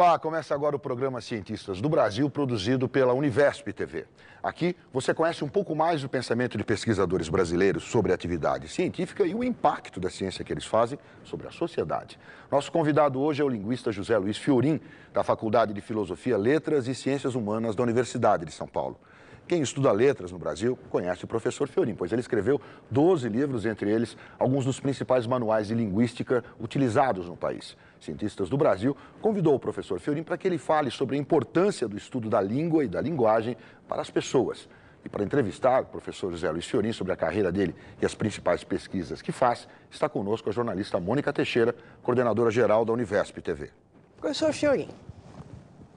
Olá, começa agora o programa Cientistas do Brasil, produzido pela Univesp TV. Aqui você conhece um pouco mais do pensamento de pesquisadores brasileiros sobre a atividade científica e o impacto da ciência que eles fazem sobre a sociedade. Nosso convidado hoje é o linguista José Luiz Fiorin, da Faculdade de Filosofia, Letras e Ciências Humanas da Universidade de São Paulo. Quem estuda letras no Brasil conhece o professor Fiorin, pois ele escreveu 12 livros, entre eles alguns dos principais manuais de linguística utilizados no país. Cientistas do Brasil convidou o professor Fiorin para que ele fale sobre a importância do estudo da língua e da linguagem para as pessoas. E para entrevistar o professor José Luiz Fiorin sobre a carreira dele e as principais pesquisas que faz, está conosco a jornalista Mônica Teixeira, coordenadora-geral da Univesp TV. Professor Fiorin,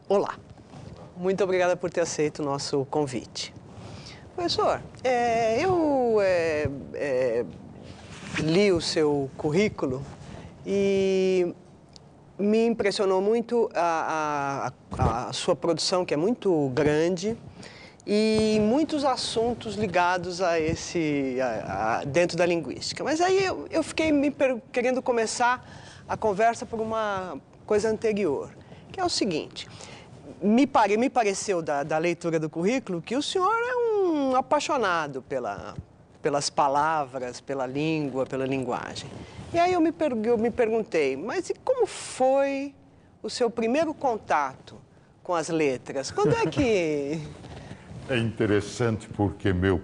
olá. Muito obrigada por ter aceito o nosso convite. Professor, eu li o seu currículo e me impressionou muito a sua produção, que é muito grande, e muitos assuntos ligados a dentro da linguística. Mas aí eu fiquei querendo começar a conversa por uma coisa anterior, que é o seguinte: me pareceu da leitura do currículo que o senhor é um apaixonado pelas palavras, pela língua, pela linguagem. E aí eu me perguntei, mas e como foi o seu primeiro contato com as letras? Quando é que... É interessante porque meu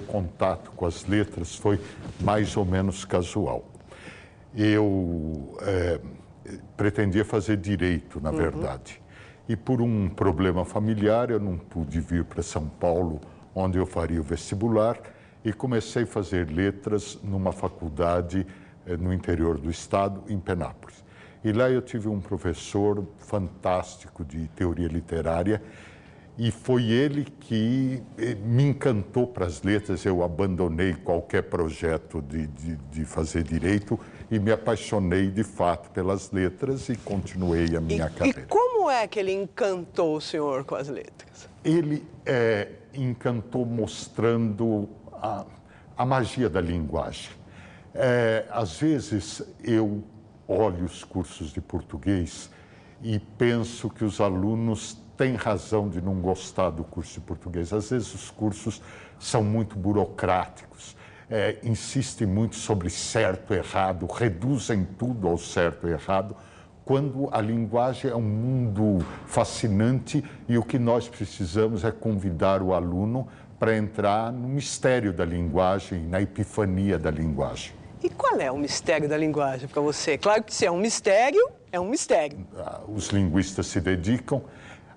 contato com as letras foi mais ou menos casual. Eu pretendia fazer direito, na verdade. E por um problema familiar, eu não pude vir para São Paulo, onde eu faria o vestibular, e comecei a fazer letras numa faculdade no interior do estado, em Penápolis. E lá eu tive um professor fantástico de teoria literária, e foi ele que me encantou para as letras. Eu abandonei qualquer projeto de fazer direito e me apaixonei, de fato, pelas letras e continuei a minha carreira. E como é que ele encantou o senhor com as letras? Ele encantou mostrando a magia da linguagem. Às vezes, eu olho os cursos de português e penso que os alunos têm razão de não gostar do curso de português. Às vezes, os cursos são muito burocráticos, insistem muito sobre certo e errado, reduzem tudo ao certo e errado, quando a linguagem é um mundo fascinante e o que nós precisamos é convidar o aluno para entrar no mistério da linguagem, na epifania da linguagem. E qual é o mistério da linguagem para você? Claro que se é um mistério, é um mistério. Os linguistas se dedicam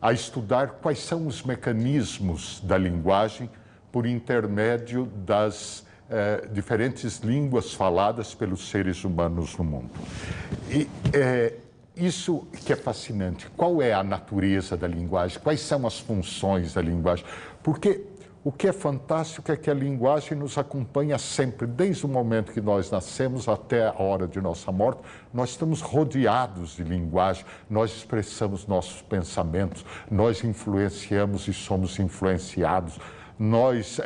a estudar quais são os mecanismos da linguagem por intermédio das diferentes línguas faladas pelos seres humanos no mundo. E isso que é fascinante. Qual é a natureza da linguagem? Quais são as funções da linguagem? Porque o que é fantástico é que a linguagem nos acompanha sempre, desde o momento que nós nascemos até a hora de nossa morte. Nós estamos rodeados de linguagem, nós expressamos nossos pensamentos, nós influenciamos e somos influenciados, nós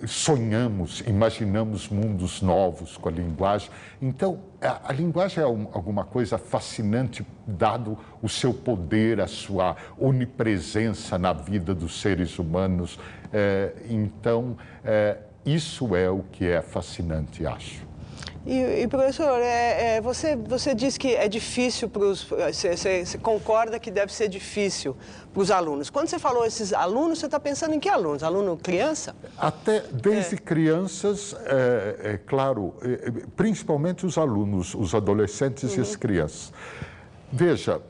sonhamos, imaginamos mundos novos com a linguagem. Então, a linguagem é alguma coisa fascinante, dado o seu poder, a sua onipresença na vida dos seres humanos. Então, isso é o que é fascinante, acho. E professor, você diz que é difícil para os... Você concorda que deve ser difícil para os alunos. Quando você falou esses alunos, você está pensando em que alunos? Aluno criança? Até desde crianças, claro, principalmente os alunos, os adolescentes e as crianças. Veja,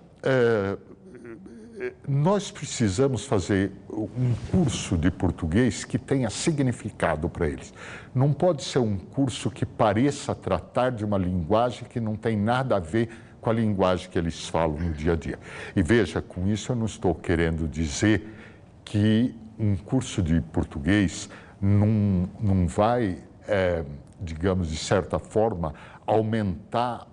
nós precisamos fazer um curso de português que tenha significado para eles. Não pode ser um curso que pareça tratar de uma linguagem que não tem nada a ver com a linguagem que eles falam no dia a dia. E veja, com isso eu não estou querendo dizer que um curso de português não vai, digamos, de certa forma, aumentar,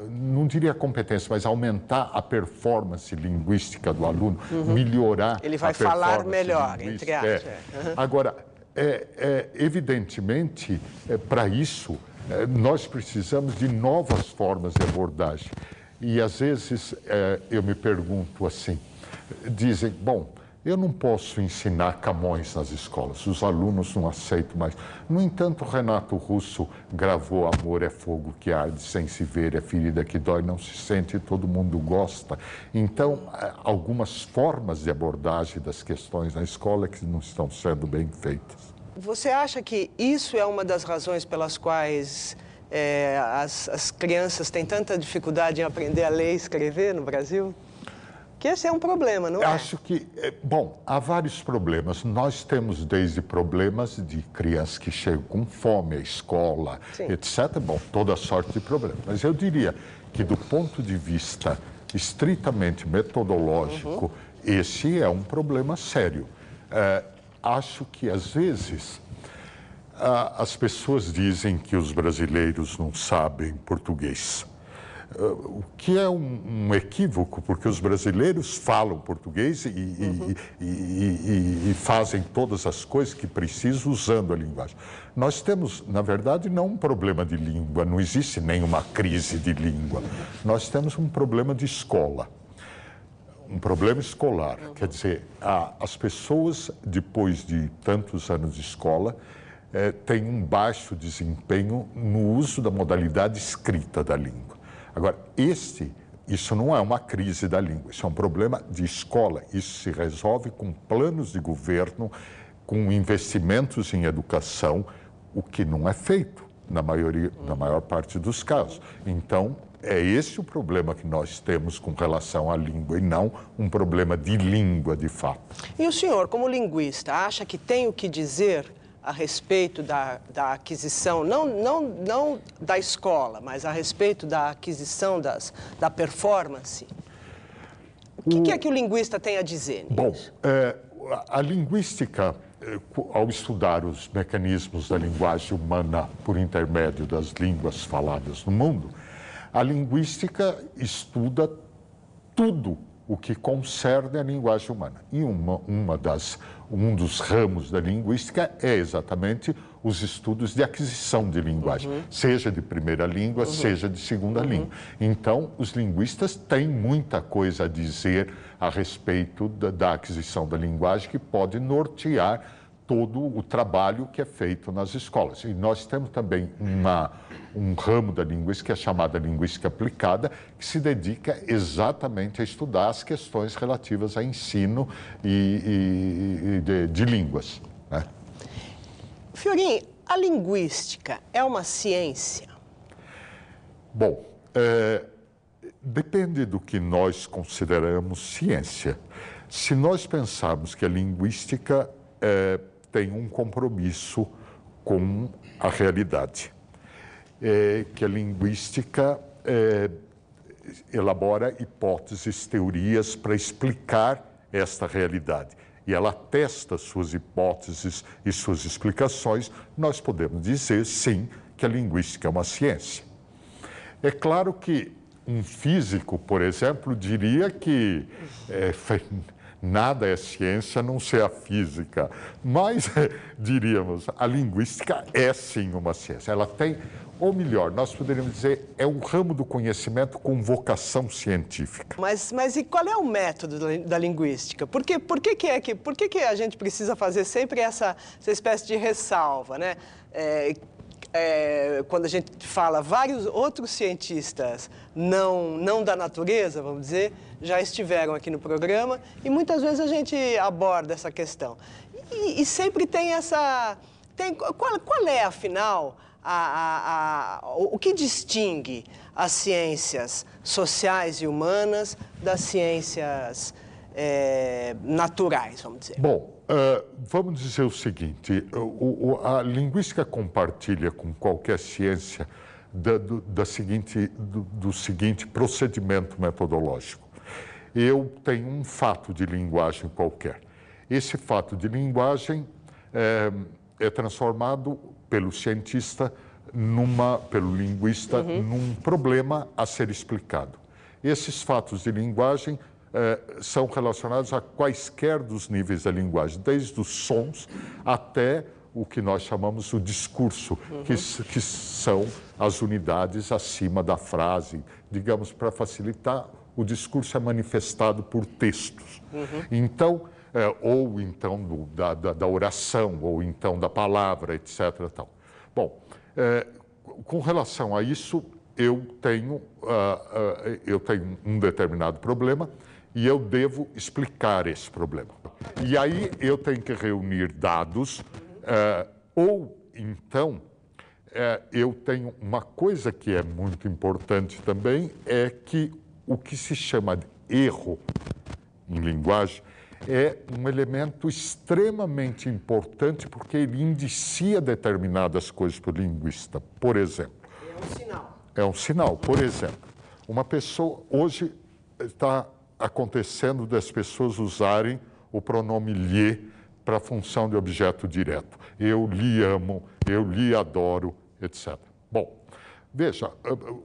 não diria a competência, mas aumentar a performance linguística do aluno, melhorar. Ele vai a performance falar melhor, entre aspas. Agora, evidentemente, para isso, nós precisamos de novas formas de abordagem. E às vezes eu me pergunto assim, dizem, bom, eu não posso ensinar Camões nas escolas, os alunos não aceitam mais. No entanto, Renato Russo gravou Amor é fogo que arde sem se ver, é ferida que dói, não se sente e todo mundo gosta. Então, algumas formas de abordagem das questões na escola que não estão sendo bem feitas. Você acha que isso é uma das razões pelas quais as crianças têm tanta dificuldade em aprender a ler e escrever no Brasil? Que esse é um problema, não é? Acho que, bom, há vários problemas. Nós temos desde problemas de crianças que chegam com fome à escola, Sim. etc. Bom, toda sorte de problemas. Mas eu diria que do ponto de vista estritamente metodológico, esse é um problema sério. Acho que, às vezes, as pessoas dizem que os brasileiros não sabem português. O que é um equívoco, porque os brasileiros falam português e fazem todas as coisas que precisam usando a linguagem. Nós temos, na verdade, não um problema de língua, não existe nenhuma crise de língua. Nós temos um problema de escola, um problema escolar. Quer dizer, as pessoas, depois de tantos anos de escola, têm um baixo desempenho no uso da modalidade escrita da língua. Agora, isso não é uma crise da língua, isso é um problema de escola. Isso se resolve com planos de governo, com investimentos em educação, o que não é feito na maior parte dos casos. Então, é esse o problema que nós temos com relação à língua e não um problema de língua, de fato. E o senhor, como linguista, acha que tem o que dizer a respeito da aquisição, não da escola, mas a respeito da aquisição da performance? O que é que o linguista tem a dizer nisso? Bom, a linguística, ao estudar os mecanismos da linguagem humana por intermédio das línguas faladas no mundo, a linguística estuda tudo o que concerne a linguagem humana. E um dos ramos da linguística é exatamente os estudos de aquisição de linguagem, seja de primeira língua, seja de segunda língua. Então, os linguistas têm muita coisa a dizer a respeito da aquisição da linguagem que pode nortear todo o trabalho que é feito nas escolas. E nós temos também um ramo da linguística, que é chamada linguística aplicada, que se dedica exatamente a estudar as questões relativas a ensino de línguas, né? Fiorin, a linguística é uma ciência? Bom, depende do que nós consideramos ciência. Se nós pensarmos que a linguística tem um compromisso com a realidade, que a linguística elabora hipóteses, teorias para explicar esta realidade. E ela testa suas hipóteses e suas explicações, nós podemos dizer, sim, que a linguística é uma ciência. É claro que um físico, por exemplo, diria que nada é ciência a não ser a física, mas diríamos, a linguística é sim uma ciência. Ela tem, ou melhor, nós poderíamos dizer, é um ramo do conhecimento com vocação científica. Mas e qual é o método da linguística? Por que a gente precisa fazer sempre essa espécie de ressalva, né? Quando a gente fala, vários outros cientistas não da natureza, vamos dizer, já estiveram aqui no programa e muitas vezes a gente aborda essa questão. E sempre tem essa... Qual é, afinal, o que distingue as ciências sociais e humanas das ciências naturais, vamos dizer? Bom, vamos dizer o seguinte, a linguística compartilha com qualquer ciência do seguinte procedimento metodológico. Eu tenho um fato de linguagem qualquer. Esse fato de linguagem é transformado pelo cientista, pelo linguista, num problema a ser explicado. Esses fatos de linguagem são relacionados a quaisquer dos níveis da linguagem, desde os sons até o que nós chamamos o discurso, que são as unidades acima da frase. Digamos, para facilitar, o discurso é manifestado por textos. Então, ou então da oração, ou então da palavra, etc. Tal. Bom, com relação a isso, eu tenho um determinado problema e eu devo explicar esse problema. E aí eu tenho que reunir dados, ou então eu tenho uma coisa que é muito importante também, é que o que se chama de erro em linguagem é um elemento extremamente importante porque ele indicia determinadas coisas para o linguista. Por exemplo... É um sinal. É um sinal. Por exemplo, uma pessoa... Hoje está acontecendo das pessoas usarem o pronome lhe para a função de objeto direto. Eu lhe amo, eu lhe adoro, etc. Bom, veja,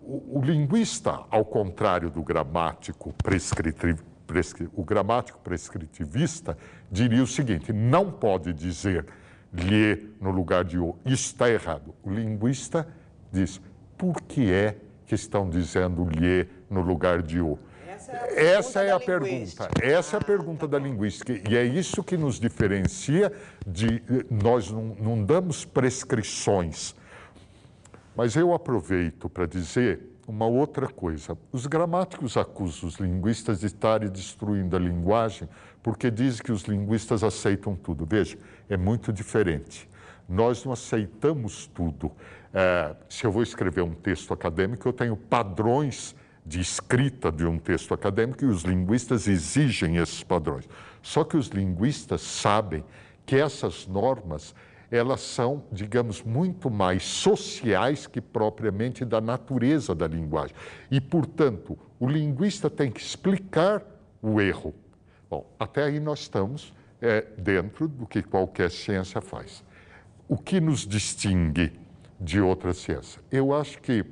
o linguista, ao contrário do gramático o gramático prescritivista diria o seguinte: não pode dizer lhe no lugar de o. Isso está errado. O linguista diz: por que é que estão dizendo lhe no lugar de o? Essa é a pergunta. Essa é a pergunta da linguística. E é isso que nos diferencia de... Nós não damos prescrições. Mas eu aproveito para dizer uma outra coisa. Os gramáticos acusam os linguistas de estarem destruindo a linguagem porque dizem que os linguistas aceitam tudo. Veja, é muito diferente. Nós não aceitamos tudo. Se eu vou escrever um texto acadêmico, eu tenho padrões de escrita de um texto acadêmico e os linguistas exigem esses padrões. Só que os linguistas sabem que essas normas, elas são, digamos, muito mais sociais que propriamente da natureza da linguagem. E, portanto, o linguista tem que explicar o erro. Bom, até aí nós estamos dentro do que qualquer ciência faz. O que nos distingue de outra ciência? Eu acho que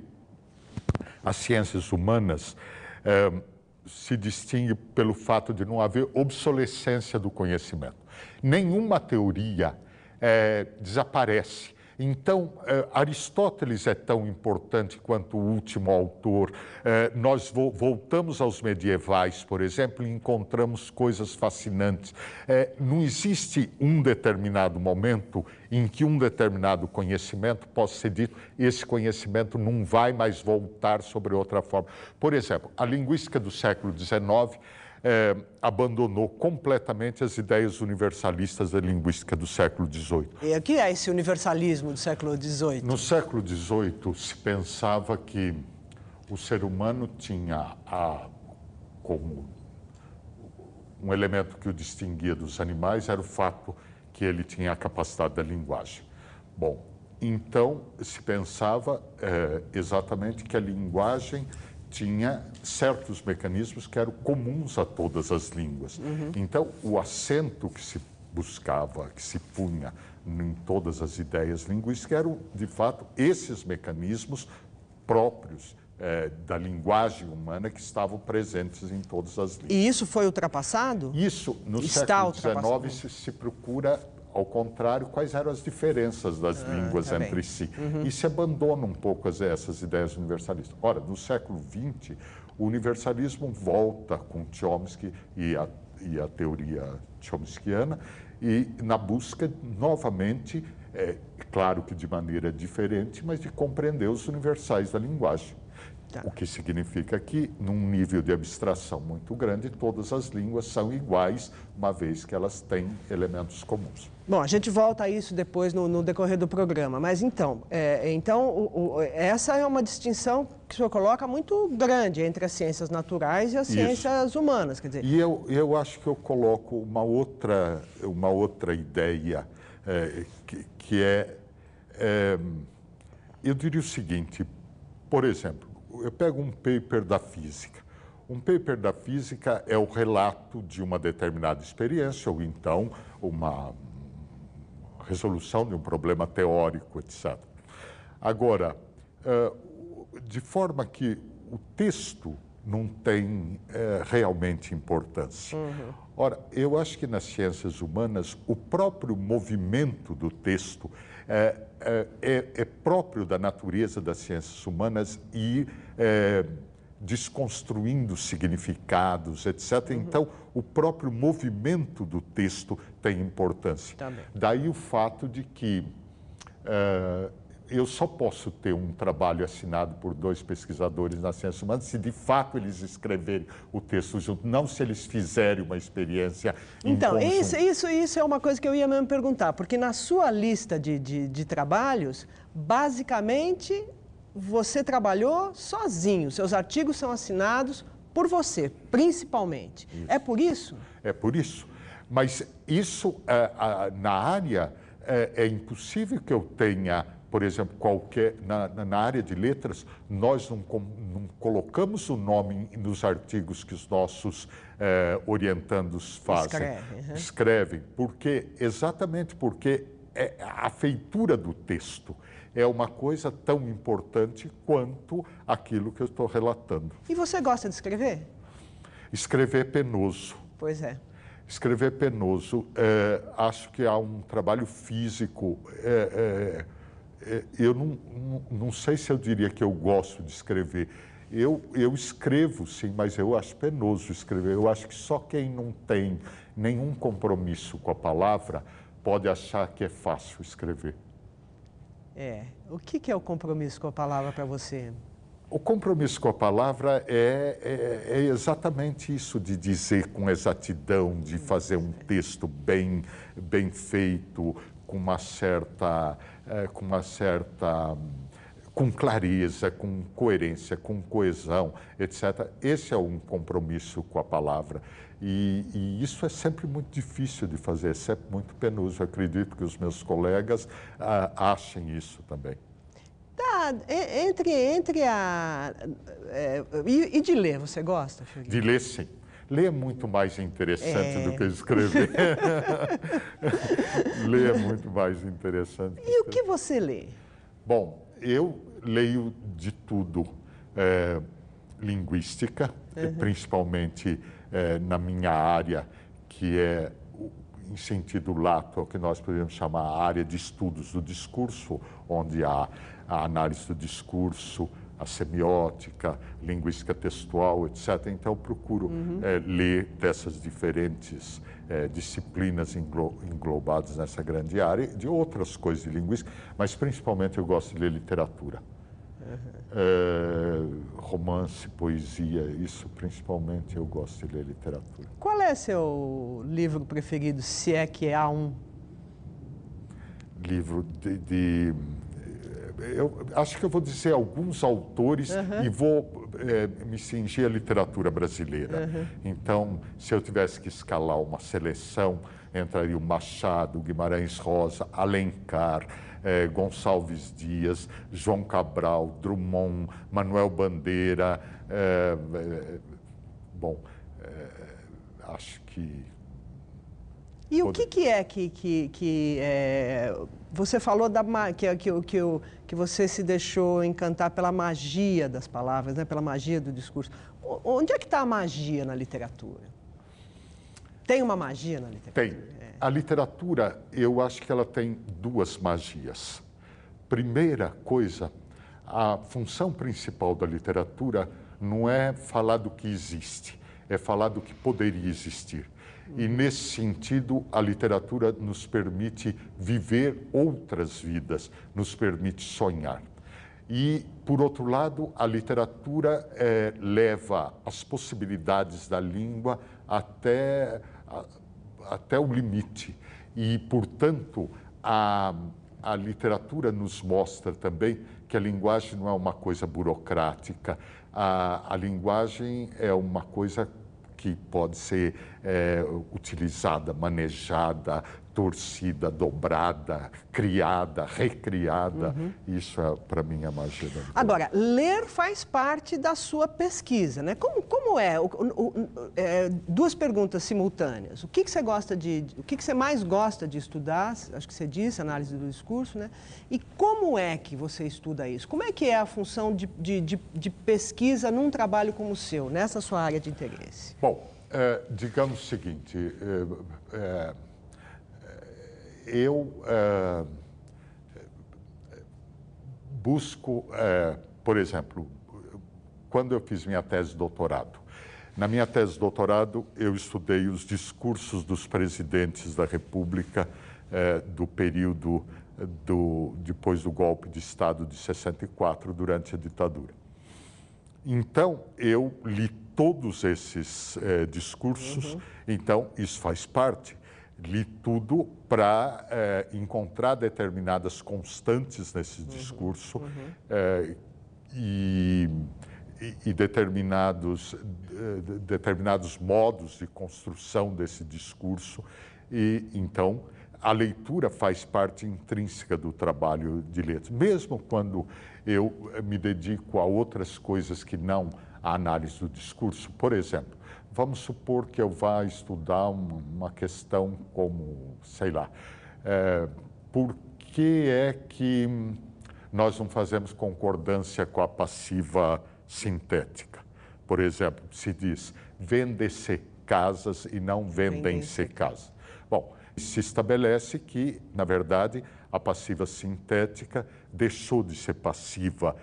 as ciências humanas se distinguem pelo fato de não haver obsolescência do conhecimento. Nenhuma teoria desaparece. Então, Aristóteles é tão importante quanto o último autor. Nós voltamos aos medievais, por exemplo, e encontramos coisas fascinantes. Não existe um determinado momento em que um determinado conhecimento possa ser dito, esse conhecimento não vai mais voltar sobre outra forma. Por exemplo, a linguística do século XIX abandonou completamente as ideias universalistas da linguística do século XVIII. E o que é esse universalismo do século XVIII? No século XVIII se pensava que o ser humano tinha como um elemento que o distinguia dos animais era o fato que ele tinha a capacidade da linguagem. Bom, então se pensava exatamente que a linguagem tinha certos mecanismos que eram comuns a todas as línguas. Então, o acento que se buscava, que se punha em todas as ideias linguísticas eram, de fato, esses mecanismos próprios da linguagem humana que estavam presentes em todas as línguas. E isso foi ultrapassado? Isso, no século XIX, se procura, ao contrário, quais eram as diferenças das línguas entre si. E se abandona um pouco essas ideias universalistas. Ora, no século XX, o universalismo volta com Chomsky e a teoria chomskiana, e na busca, novamente, claro que de maneira diferente, mas de compreender os universais da linguagem. Tá. O que significa que, num nível de abstração muito grande, todas as línguas são iguais, uma vez que elas têm elementos comuns. Bom, a gente volta a isso depois no decorrer do programa, mas então, essa é uma distinção que o senhor coloca muito grande entre as ciências naturais e as ciências humanas, quer dizer... E eu acho que eu coloco uma outra ideia, que eu diria o seguinte, por exemplo, eu pego um paper da física. Um paper da física é o relato de uma determinada experiência, ou então uma resolução de um problema teórico, etc. Agora, de forma que o texto não tem realmente importância. Ora, eu acho que nas ciências humanas, o próprio movimento do texto é próprio da natureza das ciências humanas e desconstruindo significados, etc. Então, o próprio movimento do texto tem importância. Também. Daí o fato de que eu só posso ter um trabalho assinado por 2 pesquisadores nas ciências humanas se de fato eles escreverem o texto junto, não se eles fizerem uma experiência em Então, conjunto. isso é uma coisa que eu ia mesmo perguntar, porque na sua lista de trabalhos, basicamente, você trabalhou sozinho, seus artigos são assinados por você, principalmente. Isso. É por isso? É por isso. Mas isso, na área, é impossível que eu tenha, por exemplo, na área de letras, nós não colocamos o nome nos artigos que os nossos orientandos fazem. Escrevem, exatamente porque a feitura do texto é uma coisa tão importante quanto aquilo que eu estou relatando. E você gosta de escrever? Escrever é penoso. Pois é. Escrever é penoso. Acho que há um trabalho físico. Eu não sei se eu diria que eu gosto de escrever. Eu escrevo, sim, mas eu acho penoso escrever. Eu acho que só quem não tem nenhum compromisso com a palavra pode achar que é fácil escrever. O que é o compromisso com a palavra para você? O compromisso com a palavra é exatamente isso, de dizer com exatidão, de fazer um texto bem feito, com clareza, com coerência, com coesão, etc. Esse é um compromisso com a palavra. E isso é sempre muito difícil de fazer, é sempre muito penoso. Eu acredito que os meus colegas achem isso também. Tá, e de ler, você gosta, Fiorini? De ler, sim. Ler é muito mais interessante do que escrever. Ler é muito mais interessante. E o que você lê? Bom, eu leio de tudo. Linguística, principalmente na minha área, que é, em sentido lato, é o que nós podemos chamar a área de estudos do discurso, onde há a análise do discurso, a semiótica, linguística textual, etc. Então, eu procuro ler dessas diferentes disciplinas englobadas nessa grande área, de outras coisas de linguística, mas principalmente eu gosto de ler literatura. Romance, poesia, isso principalmente eu gosto de ler literatura. Qual é seu livro preferido, se é que há um? Livro eu acho que eu vou dizer alguns autores e vou me cingir à literatura brasileira. Então, se eu tivesse que escalar uma seleção, entraria o Machado, Guimarães Rosa, Alencar, Gonçalves Dias, João Cabral, Drummond, Manuel Bandeira. Acho que... E o que é que você falou que você se deixou encantar pela magia das palavras, né? Pela magia do discurso. Onde é que está a magia na literatura? Tem uma magia na literatura? Tem. A literatura, eu acho que ela tem 2 magias. Primeira coisa, a função principal da literatura não é falar do que existe, é falar do que poderia existir. E, nesse sentido, a literatura nos permite viver outras vidas, nos permite sonhar. E, por outro lado, a literatura leva as possibilidades da língua até o limite. E, portanto, a literatura nos mostra também que a linguagem não é uma coisa burocrática. A linguagem é uma coisa que pode ser utilizada, manejada, torcida, dobrada, criada, recriada. Isso, para mim, é magia da literatura. Agora, ler faz parte da sua pesquisa, né? Como é? Duas perguntas simultâneas. O que você gosta o que você mais gosta de estudar? Acho que você disse, análise do discurso, né? E como é que você estuda isso? Como é que é a função de pesquisa num trabalho como o seu, nessa sua área de interesse? Bom, digamos o seguinte, eu busco, por exemplo, quando eu fiz minha tese de doutorado. Na minha tese de doutorado, eu estudei os discursos dos presidentes da República do período depois do golpe de Estado de 64, durante a ditadura. Então, eu li todos esses discursos, então isso faz parte. Li tudo para encontrar determinadas constantes nesse discurso e determinados modos de construção desse discurso. E, então, a leitura faz parte intrínseca do trabalho de letras. Mesmo quando eu me dedico a outras coisas que não a análise do discurso, por exemplo, vamos supor que eu vá estudar uma questão como, sei lá, por que é que nós não fazemos concordância com a passiva sintética? Por exemplo, se diz vende-se casas e não vendem-se casas. Bom, se estabelece que, na verdade, a passiva sintética deixou de ser passiva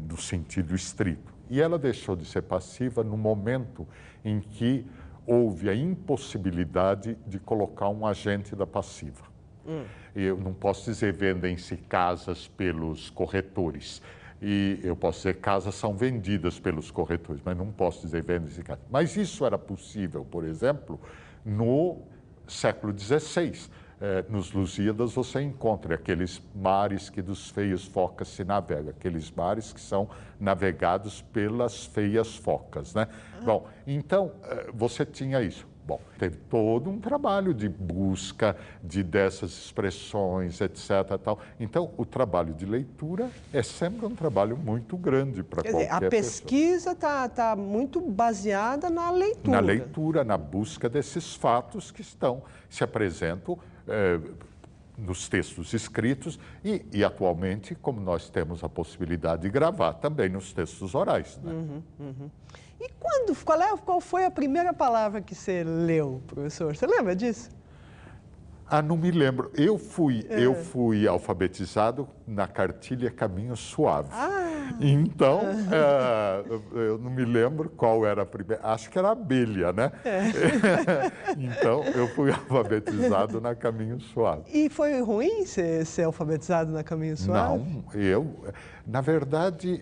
no sentido estrito. E ela deixou de ser passiva no momento em que houve a impossibilidade de colocar um agente da passiva. Eu não posso dizer vendem-se casas pelos corretores. E eu posso dizer casas são vendidas pelos corretores, mas não posso dizer vendem-se casas. Mas isso era possível, por exemplo, no século XVI. Nos Lusíadas você encontra aqueles mares que dos feios focas se navega, aqueles mares que são navegados pelas feias focas, né? Bom, então você tinha isso. Bom, teve todo um trabalho de busca dessas expressões, etc. Tal. Então, o trabalho de leitura é sempre um trabalho muito grande para qualquer pessoa. A pesquisa está muito baseada na leitura. Na leitura, na busca desses fatos que se apresentam nos textos escritos e atualmente, como nós temos a possibilidade de gravar, também nos textos orais. Né? E qual foi a primeira palavra que você leu, professor? Você lembra disso? Não me lembro. Eu fui alfabetizado na cartilha Caminho Suave. Então, eu não me lembro qual era a primeira. Acho que era abelha, né? Então, eu fui alfabetizado na Caminho Suave. E foi ruim ser alfabetizado na Caminho Suave? Não, na verdade,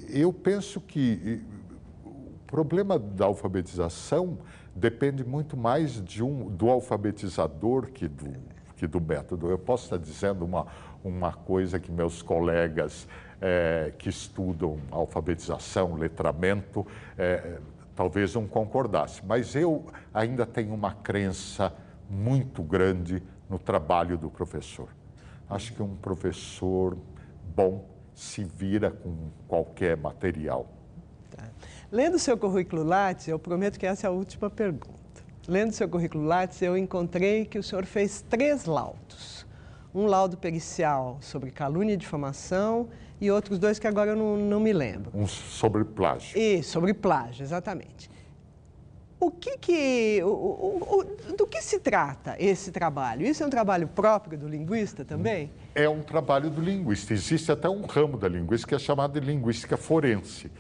eu penso que o problema da alfabetização depende muito mais do alfabetizador que do método. Eu posso estar dizendo uma coisa que meus colegas que estudam alfabetização, letramento, talvez não concordassem, mas eu ainda tenho uma crença muito grande no trabalho do professor. Acho que um professor bom se vira com qualquer material. Tá. Lendo o seu currículo Lattes, eu prometo que essa é a última pergunta. Lendo o seu currículo Lattes, eu encontrei que o senhor fez 3 laudos. Um laudo pericial sobre calúnia e difamação e outros 2 que agora eu não me lembro. Um sobre plágio. Sobre plágio, exatamente. Do que se trata esse trabalho? Isso é um trabalho próprio do linguista também? É um trabalho do linguista. Existe até um ramo da linguística que é chamado de linguística forense,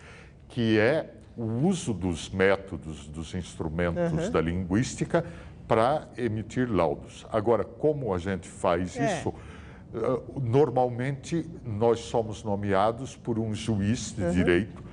que é o uso dos métodos, dos instrumentos da linguística para emitir laudos. Agora, como a gente faz isso? Normalmente, nós somos nomeados por um juiz de direito.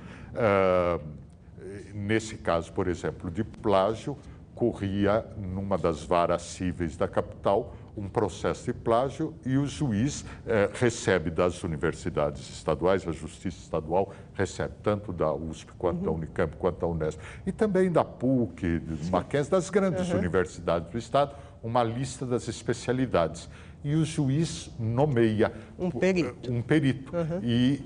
Nesse caso, por exemplo, de plágio, corria numa das varas cíveis da capital um processo de plágio e o juiz recebe das universidades estaduais, a Justiça Estadual recebe tanto da USP quanto da Unicamp, quanto da Unesp, e também da PUC, do Mackenzie, das grandes universidades do Estado, uma lista das especialidades. E o juiz nomeia um perito. E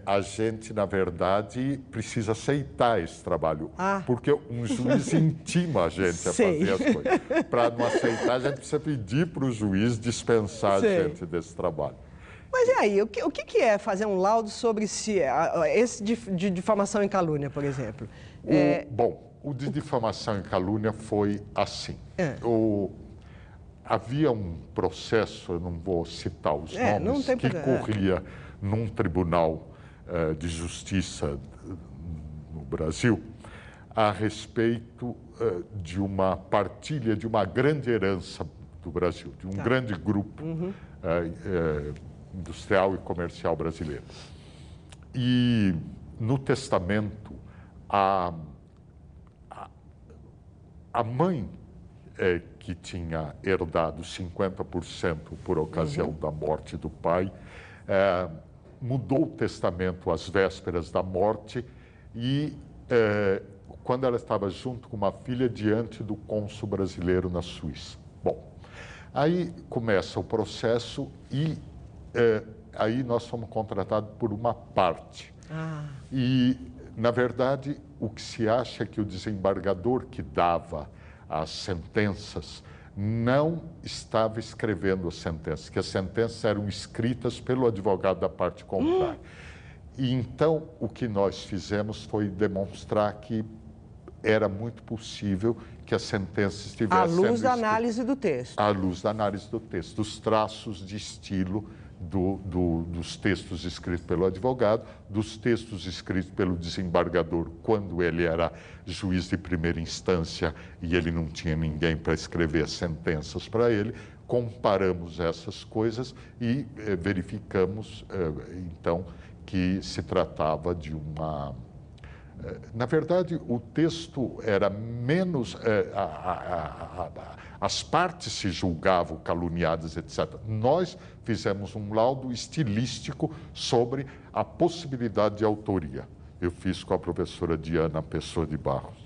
a gente, na verdade, precisa aceitar esse trabalho, porque um juiz intima a gente a fazer as coisas. Para não aceitar, a gente precisa pedir para o juiz dispensar a gente desse trabalho. Mas e aí, o que é fazer um laudo sobre esse de difamação e calúnia, por exemplo? O de difamação e calúnia foi assim. Havia um processo, eu não vou citar os nomes, que corria num tribunal de justiça no Brasil a respeito de uma partilha de uma grande herança do Brasil, de um grande grupo industrial e comercial brasileiro. E no testamento, a mãe que tinha herdado 50% por ocasião da morte do pai, mudou o testamento às vésperas da morte e, quando ela estava junto com uma filha, diante do cônsul brasileiro na Suíça. Bom, aí começa o processo e aí nós fomos contratados por uma parte. E, na verdade, o que se acha é que o desembargador que dava as sentenças não estava escrevendo as sentenças, que as sentenças eram escritas pelo advogado da parte contrária. E então o que nós fizemos foi demonstrar que era muito possível que as sentenças estivessem... À luz da análise do texto. À luz da análise do texto, dos traços de estilo dos textos escritos pelo advogado, dos textos escritos pelo desembargador quando ele era juiz de primeira instância e ele não tinha ninguém para escrever as sentenças para ele. Comparamos essas coisas e verificamos, então, que se tratava de uma... Na verdade, o texto era menos... as partes se julgavam caluniadas, etc. Nós fizemos um laudo estilístico sobre a possibilidade de autoria. Eu fiz com a professora Diana Pessoa de Barros.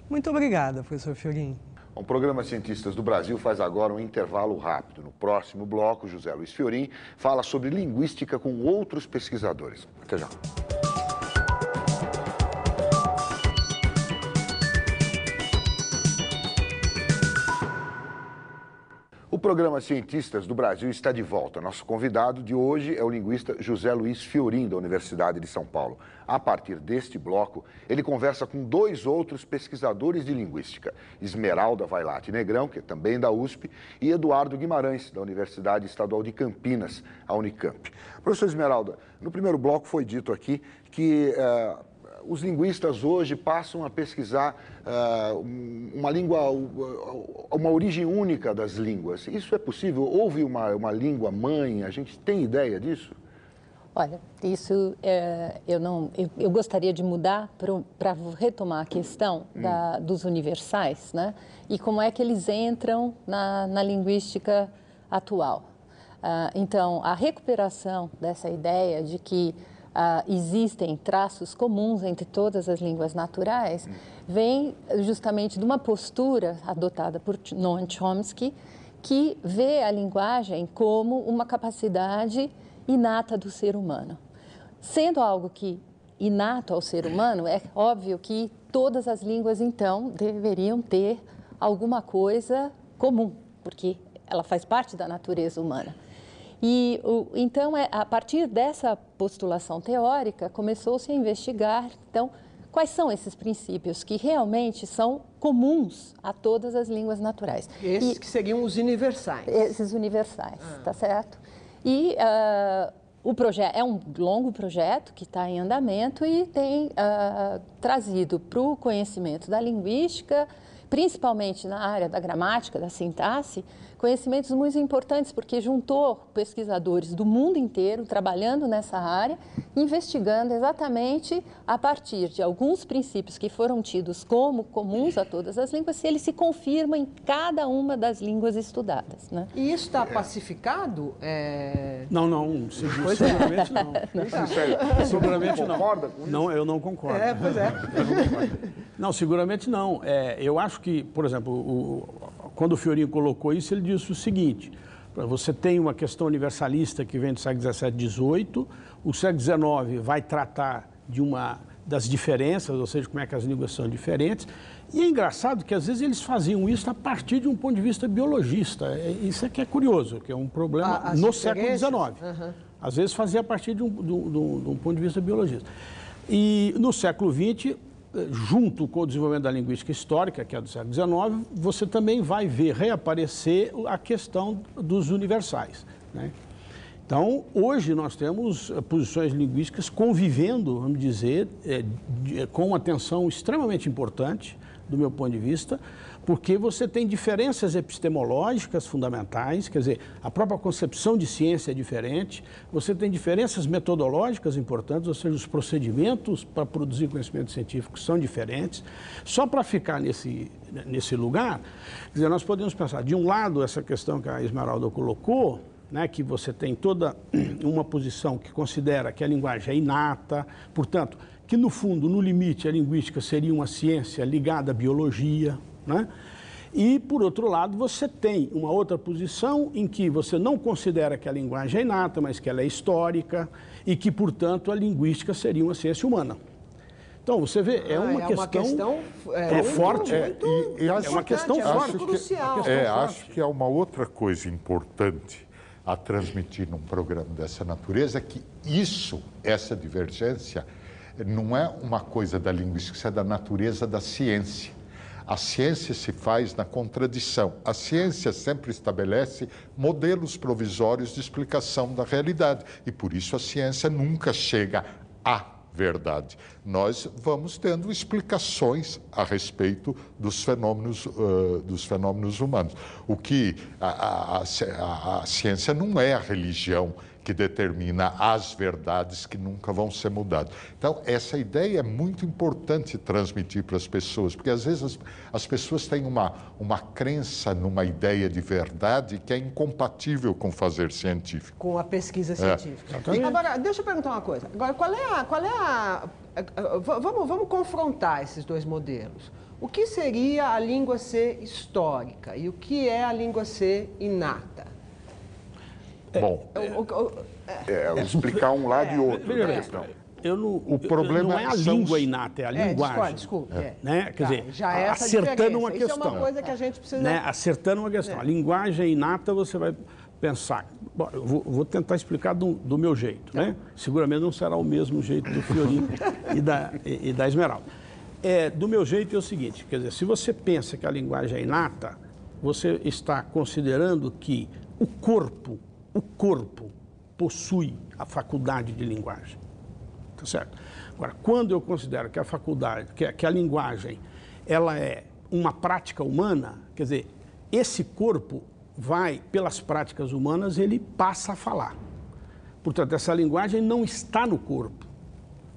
Muito obrigada, professor Fiorin. O programa Cientistas do Brasil faz agora um intervalo rápido. No próximo bloco, José Luiz Fiorin fala sobre linguística com outros pesquisadores. Até já. O programa Cientistas do Brasil está de volta. Nosso convidado de hoje é o linguista José Luiz Fiorin, da Universidade de São Paulo. A partir deste bloco, ele conversa com dois outros pesquisadores de linguística, Esmeralda Vailate Negrão, que é também da USP, e Eduardo Guimarães, da Universidade Estadual de Campinas, a Unicamp. Professor Esmeralda, no primeiro bloco foi dito aqui que os linguistas hoje passam a pesquisar uma língua, uma origem única das línguas. Isso é possível? Houve uma língua mãe? A gente tem ideia disso? Olha, isso eu gostaria de mudar para retomar a questão dos universais, né? E como é que eles entram na linguística atual. Então, a recuperação dessa ideia de que existem traços comuns entre todas as línguas naturais, vem justamente de uma postura adotada por Noam Chomsky, que vê a linguagem como uma capacidade inata do ser humano. Sendo algo que inato ao ser humano, é óbvio que todas as línguas, então, deveriam ter alguma coisa comum, porque ela faz parte da natureza humana. E, então, a partir dessa postulação teórica, começou-se a investigar, então, quais são esses princípios que realmente são comuns a todas as línguas naturais. Esses que seriam os universais. Esses universais, tá certo? E o projeto é um longo projeto que está em andamento e tem trazido para o conhecimento da linguística principalmente na área da gramática, da sintaxe, conhecimentos muito importantes, porque juntou pesquisadores do mundo inteiro trabalhando nessa área, investigando exatamente a partir de alguns princípios que foram tidos como comuns a todas as línguas, se eles se confirmam em cada uma das línguas estudadas, né? E isso está pacificado? Não, seguramente não. Seguramente não. Concorda com isso? Não, eu não concordo. Pois é. Não, seguramente não. Eu acho que, por exemplo, quando o Fiorinho colocou isso, ele disse o seguinte: você tem uma questão universalista que vem do século XVII e XVIII, o século XIX vai tratar das diferenças, ou seja, como é que as línguas são diferentes. E é engraçado que, às vezes, eles faziam isso a partir de um ponto de vista biologista. Isso é que é curioso, que é um problema no século XIX. Uhum. Às vezes fazia a partir de um ponto de vista biologista. E no século XX, junto com o desenvolvimento da linguística histórica, que é do século XIX, você também vai ver reaparecer a questão dos universais, né? Então, hoje nós temos posições linguísticas convivendo, vamos dizer, com uma tensão extremamente importante, do meu ponto de vista, porque você tem diferenças epistemológicas fundamentais, quer dizer, a própria concepção de ciência é diferente, você tem diferenças metodológicas importantes, ou seja, os procedimentos para produzir conhecimento científico são diferentes. Só para ficar nesse lugar, quer dizer, nós podemos pensar, de um lado, essa questão que a Esmeralda colocou, né, que você tem toda uma posição que considera que a linguagem é inata, portanto, que no fundo, no limite, a linguística seria uma ciência ligada à biologia, né? E, por outro lado, você tem uma outra posição em que você não considera que a linguagem é inata, mas que ela é histórica e que, portanto, a linguística seria uma ciência humana. Então, você vê, é uma questão forte. É uma questão forte. Crucial. Acho que é uma outra coisa importante a transmitir num programa dessa natureza, que essa divergência, não é uma coisa da linguística, isso é da natureza da ciência. A ciência se faz na contradição. A ciência sempre estabelece modelos provisórios de explicação da realidade. E por isso a ciência nunca chega à verdade. Nós vamos tendo explicações a respeito dos fenômenos humanos. O que a ciência não é a religião que determina as verdades que nunca vão ser mudadas. Então, essa ideia é muito importante transmitir para as pessoas, porque às vezes as pessoas têm uma crença numa ideia de verdade que é incompatível com o fazer científico. Com a pesquisa científica. Agora, deixa eu perguntar uma coisa. Agora, vamos confrontar esses dois modelos. O que seria a língua ser histórica e o que é a língua ser inata? Bom, explicar um lado e outro da questão. O problema não é a língua inata, é a linguagem. Desculpe. Né? Quer dizer, já é essa acertando uma questão. Isso é uma coisa que a gente precisa... Né? Acertando uma questão. A linguagem inata, você vai pensar... Bom, eu vou tentar explicar do meu jeito, né? Seguramente não será o mesmo jeito do Fiorinho e da Esmeralda. Do meu jeito é o seguinte, quer dizer, se você pensa que a linguagem é inata, você está considerando que o corpo possui a faculdade de linguagem. Tá certo? Agora, quando eu considero que a faculdade, que a linguagem, ela é uma prática humana, quer dizer, esse corpo vai, pelas práticas humanas, ele passa a falar. Portanto, essa linguagem não está no corpo,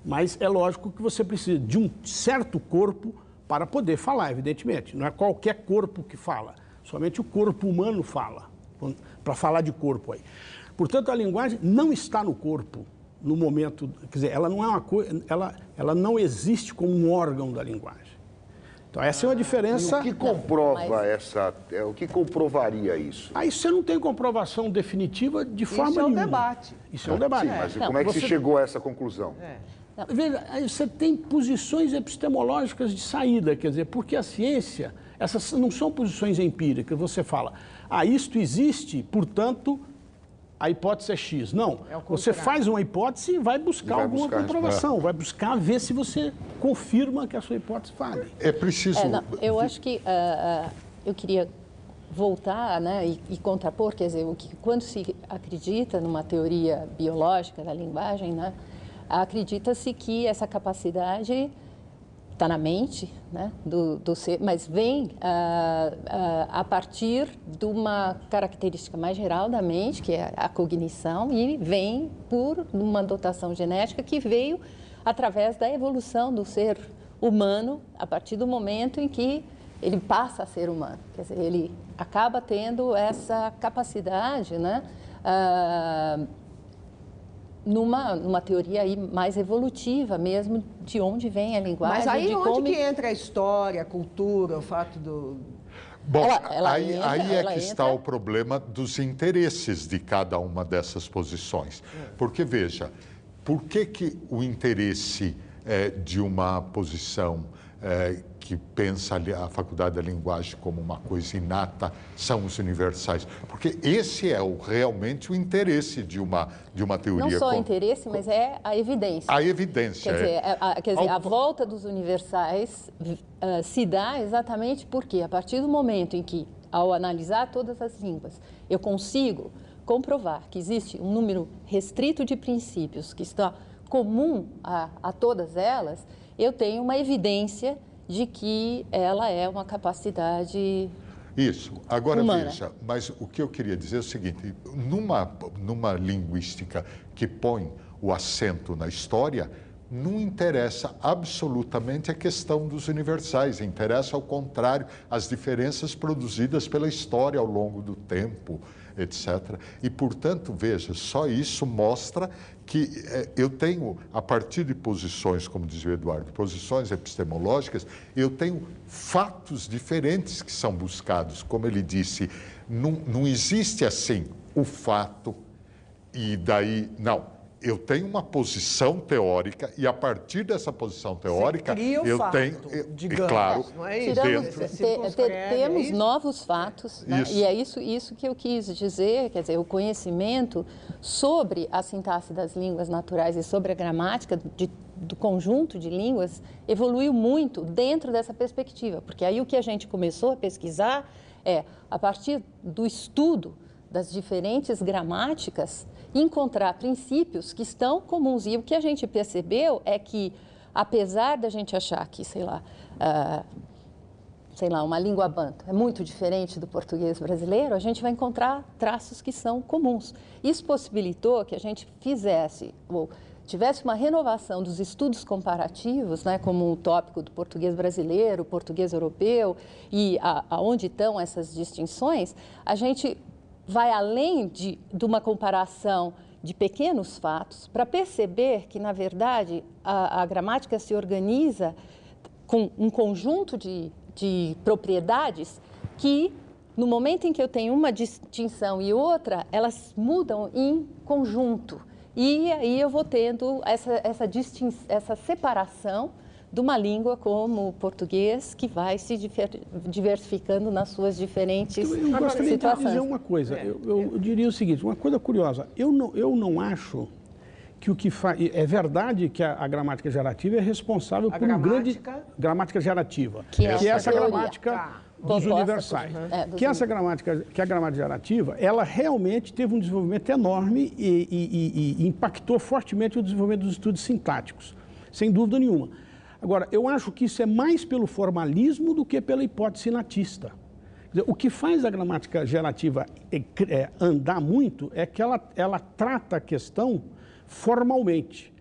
mas é lógico que você precisa de um certo corpo para poder falar, evidentemente. Não é qualquer corpo que fala, somente o corpo humano fala, para falar de corpo aí. Portanto, a linguagem não está no corpo no momento, quer dizer, ela não é uma coisa, ela não existe como um órgão da linguagem. Então, essa é uma diferença... E o que comprova o que comprovaria isso? Aí você não tem comprovação definitiva de forma nenhuma. Isso é um debate. Isso é um debate. Sim, mas como é que se chegou a essa conclusão? Veja, aí você tem posições epistemológicas de saída, quer dizer, porque a ciência, essas não são posições empíricas. Você fala, isto existe, portanto, a hipótese é X. Não, você faz uma hipótese e vai buscar alguma comprovação, vai buscar ver se você confirma que a sua hipótese vale. É preciso... eu acho que eu queria voltar, né, e contrapor, quer dizer, quando se acredita numa teoria biológica da linguagem, né, acredita-se que essa capacidade está na mente, né, do ser, mas vem a partir de uma característica mais geral da mente, que é a cognição, e vem por uma dotação genética que veio através da evolução do ser humano a partir do momento em que ele passa a ser humano. Quer dizer, ele acaba tendo essa capacidade, né, numa teoria aí mais evolutiva mesmo, de onde vem a linguagem. Mas aí de onde como... que entra a história, a cultura, o fato do... Bom, Ela aí entra, está o problema dos interesses de cada uma dessas posições. Porque, veja, por que o interesse de uma posição que pensa a faculdade da linguagem como uma coisa inata são os universais? Porque esse é realmente o interesse de uma teoria. Não só o interesse, mas é a evidência. A evidência. Quer dizer, a volta dos universais se dá exatamente porque, a partir do momento em que, ao analisar todas as línguas, eu consigo comprovar que existe um número restrito de princípios que está comum a todas elas, eu tenho uma evidência de que ela é uma capacidade Isso. Agora, humana. veja, mas o que eu queria dizer é o seguinte, numa linguística que põe o acento na história, não interessa absolutamente a questão dos universais, interessa, ao contrário, as diferenças produzidas pela história ao longo do tempo, etc. E, portanto, veja, só isso mostra que eu tenho, a partir de posições, como dizia o Eduardo, posições epistemológicas, eu tenho fatos diferentes que são buscados. Como ele disse, não existe assim o fato e daí... Não. Eu tenho uma posição teórica e, a partir dessa posição teórica, eu fato, tenho, digamos, claro, não é isso? Temos novos fatos, né? E é isso que eu quis dizer, quer dizer, o conhecimento sobre a sintaxe das línguas naturais e sobre a gramática do conjunto de línguas evoluiu muito dentro dessa perspectiva, porque aí o que a gente começou a pesquisar a partir do estudo das diferentes gramáticas, encontrar princípios que estão comuns. E o que a gente percebeu é que, apesar da gente achar que, sei lá, uma língua banto é muito diferente do português brasileiro, a gente vai encontrar traços que são comuns. Isso possibilitou que a gente fizesse, ou tivesse uma renovação dos estudos comparativos, né, como o tópico do português brasileiro, português europeu, e aonde estão essas distinções, a gente vai além de uma comparação de pequenos fatos para perceber que, na verdade, a gramática se organiza com um conjunto de propriedades que, no momento em que eu tenho uma distinção e outra, elas mudam em conjunto. E aí eu vou tendo essa separação de uma língua como o português, que vai se diversificando nas suas diferentes situações. Eu gostaria de dizer uma coisa. Eu diria o seguinte, uma coisa curiosa. Eu não acho que o que faz... É verdade que a gramática gerativa é responsável por um grande... Gramática gerativa. Que é essa gramática dos universais. A gramática gerativa, ela realmente teve um desenvolvimento enorme e impactou fortemente o desenvolvimento dos estudos sintáticos, sem dúvida nenhuma. Agora, eu acho que isso é mais pelo formalismo do que pela hipótese natista. O que faz a gramática gerativa andar muito é que ela trata a questão formalmente.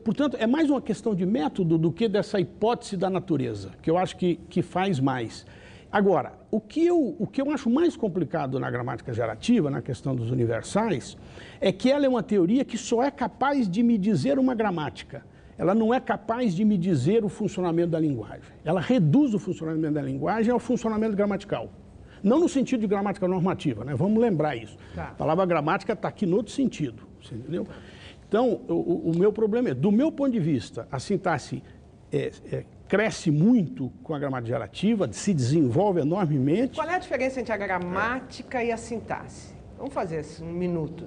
Portanto, é mais uma questão de método do que dessa hipótese da natureza, que eu acho que faz mais. Agora, o que eu acho mais complicado na gramática gerativa, na questão dos universais, é que ela é uma teoria que só é capaz de me dizer uma gramática. Ela não é capaz de me dizer o funcionamento da linguagem. Ela reduz o funcionamento da linguagem ao funcionamento gramatical. Não no sentido de gramática normativa, né? Vamos lembrar isso. Tá. A palavra gramática está aqui no outro sentido, você entendeu? Então, o meu problema é, do meu ponto de vista, a sintaxe cresce muito com a gramática gerativa, se desenvolve enormemente. Qual é a diferença entre a gramática e a sintaxe? Vamos fazer um minuto.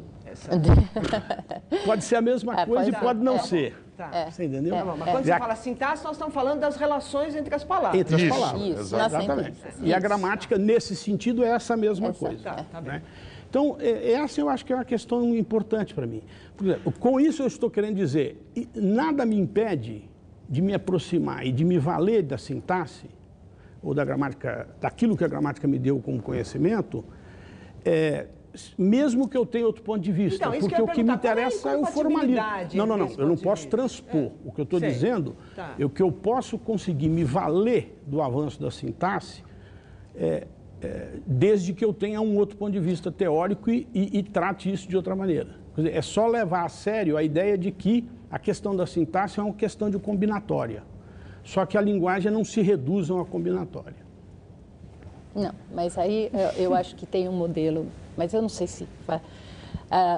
Pode ser a mesma coisa e pode não ser. Tá. Você entendeu? Mas quando você fala sintaxe, nós estamos falando das relações entre as palavras. Entre as palavras. Isso, exatamente. E a gramática, nesse sentido, é essa mesma coisa. Tá bem. Né? Então, essa eu acho que é uma questão importante para mim. Por exemplo, com isso eu estou querendo dizer, nada me impede de me aproximar e de me valer da sintaxe, ou da gramática, daquilo que a gramática me deu como conhecimento, mesmo que eu tenha outro ponto de vista, Então, isso porque que eu o ia que me perguntar, interessa é o formalismo. incompatibilidade Não, entre esse eu não ponto de posso vista? transpor. O que eu estou Sei. dizendo Tá. é que eu posso conseguir me valer do avanço da sintaxe desde que eu tenha um outro ponto de vista teórico e trate isso de outra maneira. Quer dizer, é só levar a sério a ideia de que a questão da sintaxe é uma questão de combinatória. Só que a linguagem não se reduz a uma combinatória. Não, mas aí eu acho que tem um modelo, mas eu não sei se...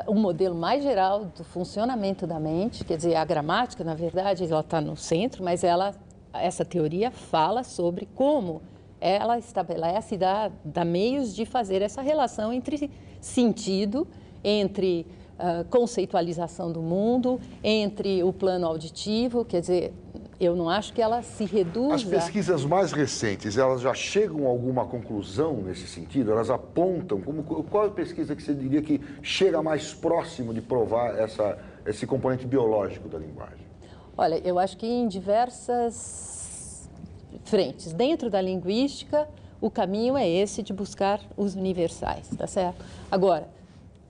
um modelo mais geral do funcionamento da mente, quer dizer, a gramática, na verdade, ela está no centro, mas essa teoria fala sobre como ela estabelece e dá meios de fazer essa relação entre sentido, entre conceitualização do mundo, entre o plano auditivo, quer dizer, eu não acho que ela se reduza... As pesquisas mais recentes, elas já chegam a alguma conclusão nesse sentido? Elas apontam, qual é a pesquisa que você diria que chega mais próximo de provar esse componente biológico da linguagem? Olha, eu acho que em diversas frentes. Dentro da linguística, o caminho é esse de buscar os universais, tá certo? Agora,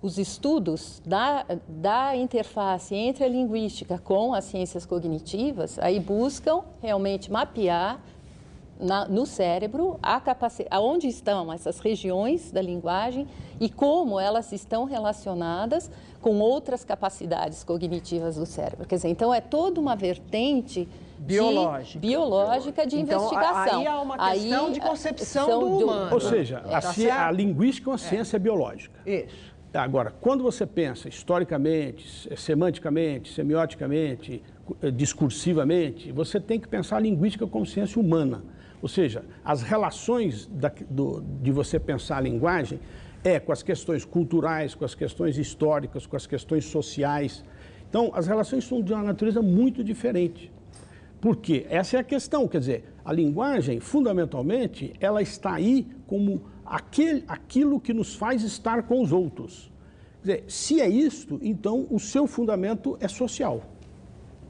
os estudos da interface entre a linguística com as ciências cognitivas, aí buscam realmente mapear no cérebro aonde estão essas regiões da linguagem e como elas estão relacionadas com outras capacidades cognitivas do cérebro. Quer dizer, então é toda uma vertente biológica de investigação. Aí há uma questão de concepção do humano. Ou seja, a linguística é uma ciência biológica. Isso. Agora, quando você pensa historicamente, semanticamente, semioticamente, discursivamente, você tem que pensar a linguística como ciência humana. Ou seja, as relações de você pensar a linguagem com as questões culturais, com as questões históricas, com as questões sociais. Então, as relações são de uma natureza muito diferente. Por quê? Essa é a questão. Quer dizer, a linguagem, fundamentalmente, ela está aí como aquilo que nos faz estar com os outros. Quer dizer, se é isto, então o seu fundamento é social.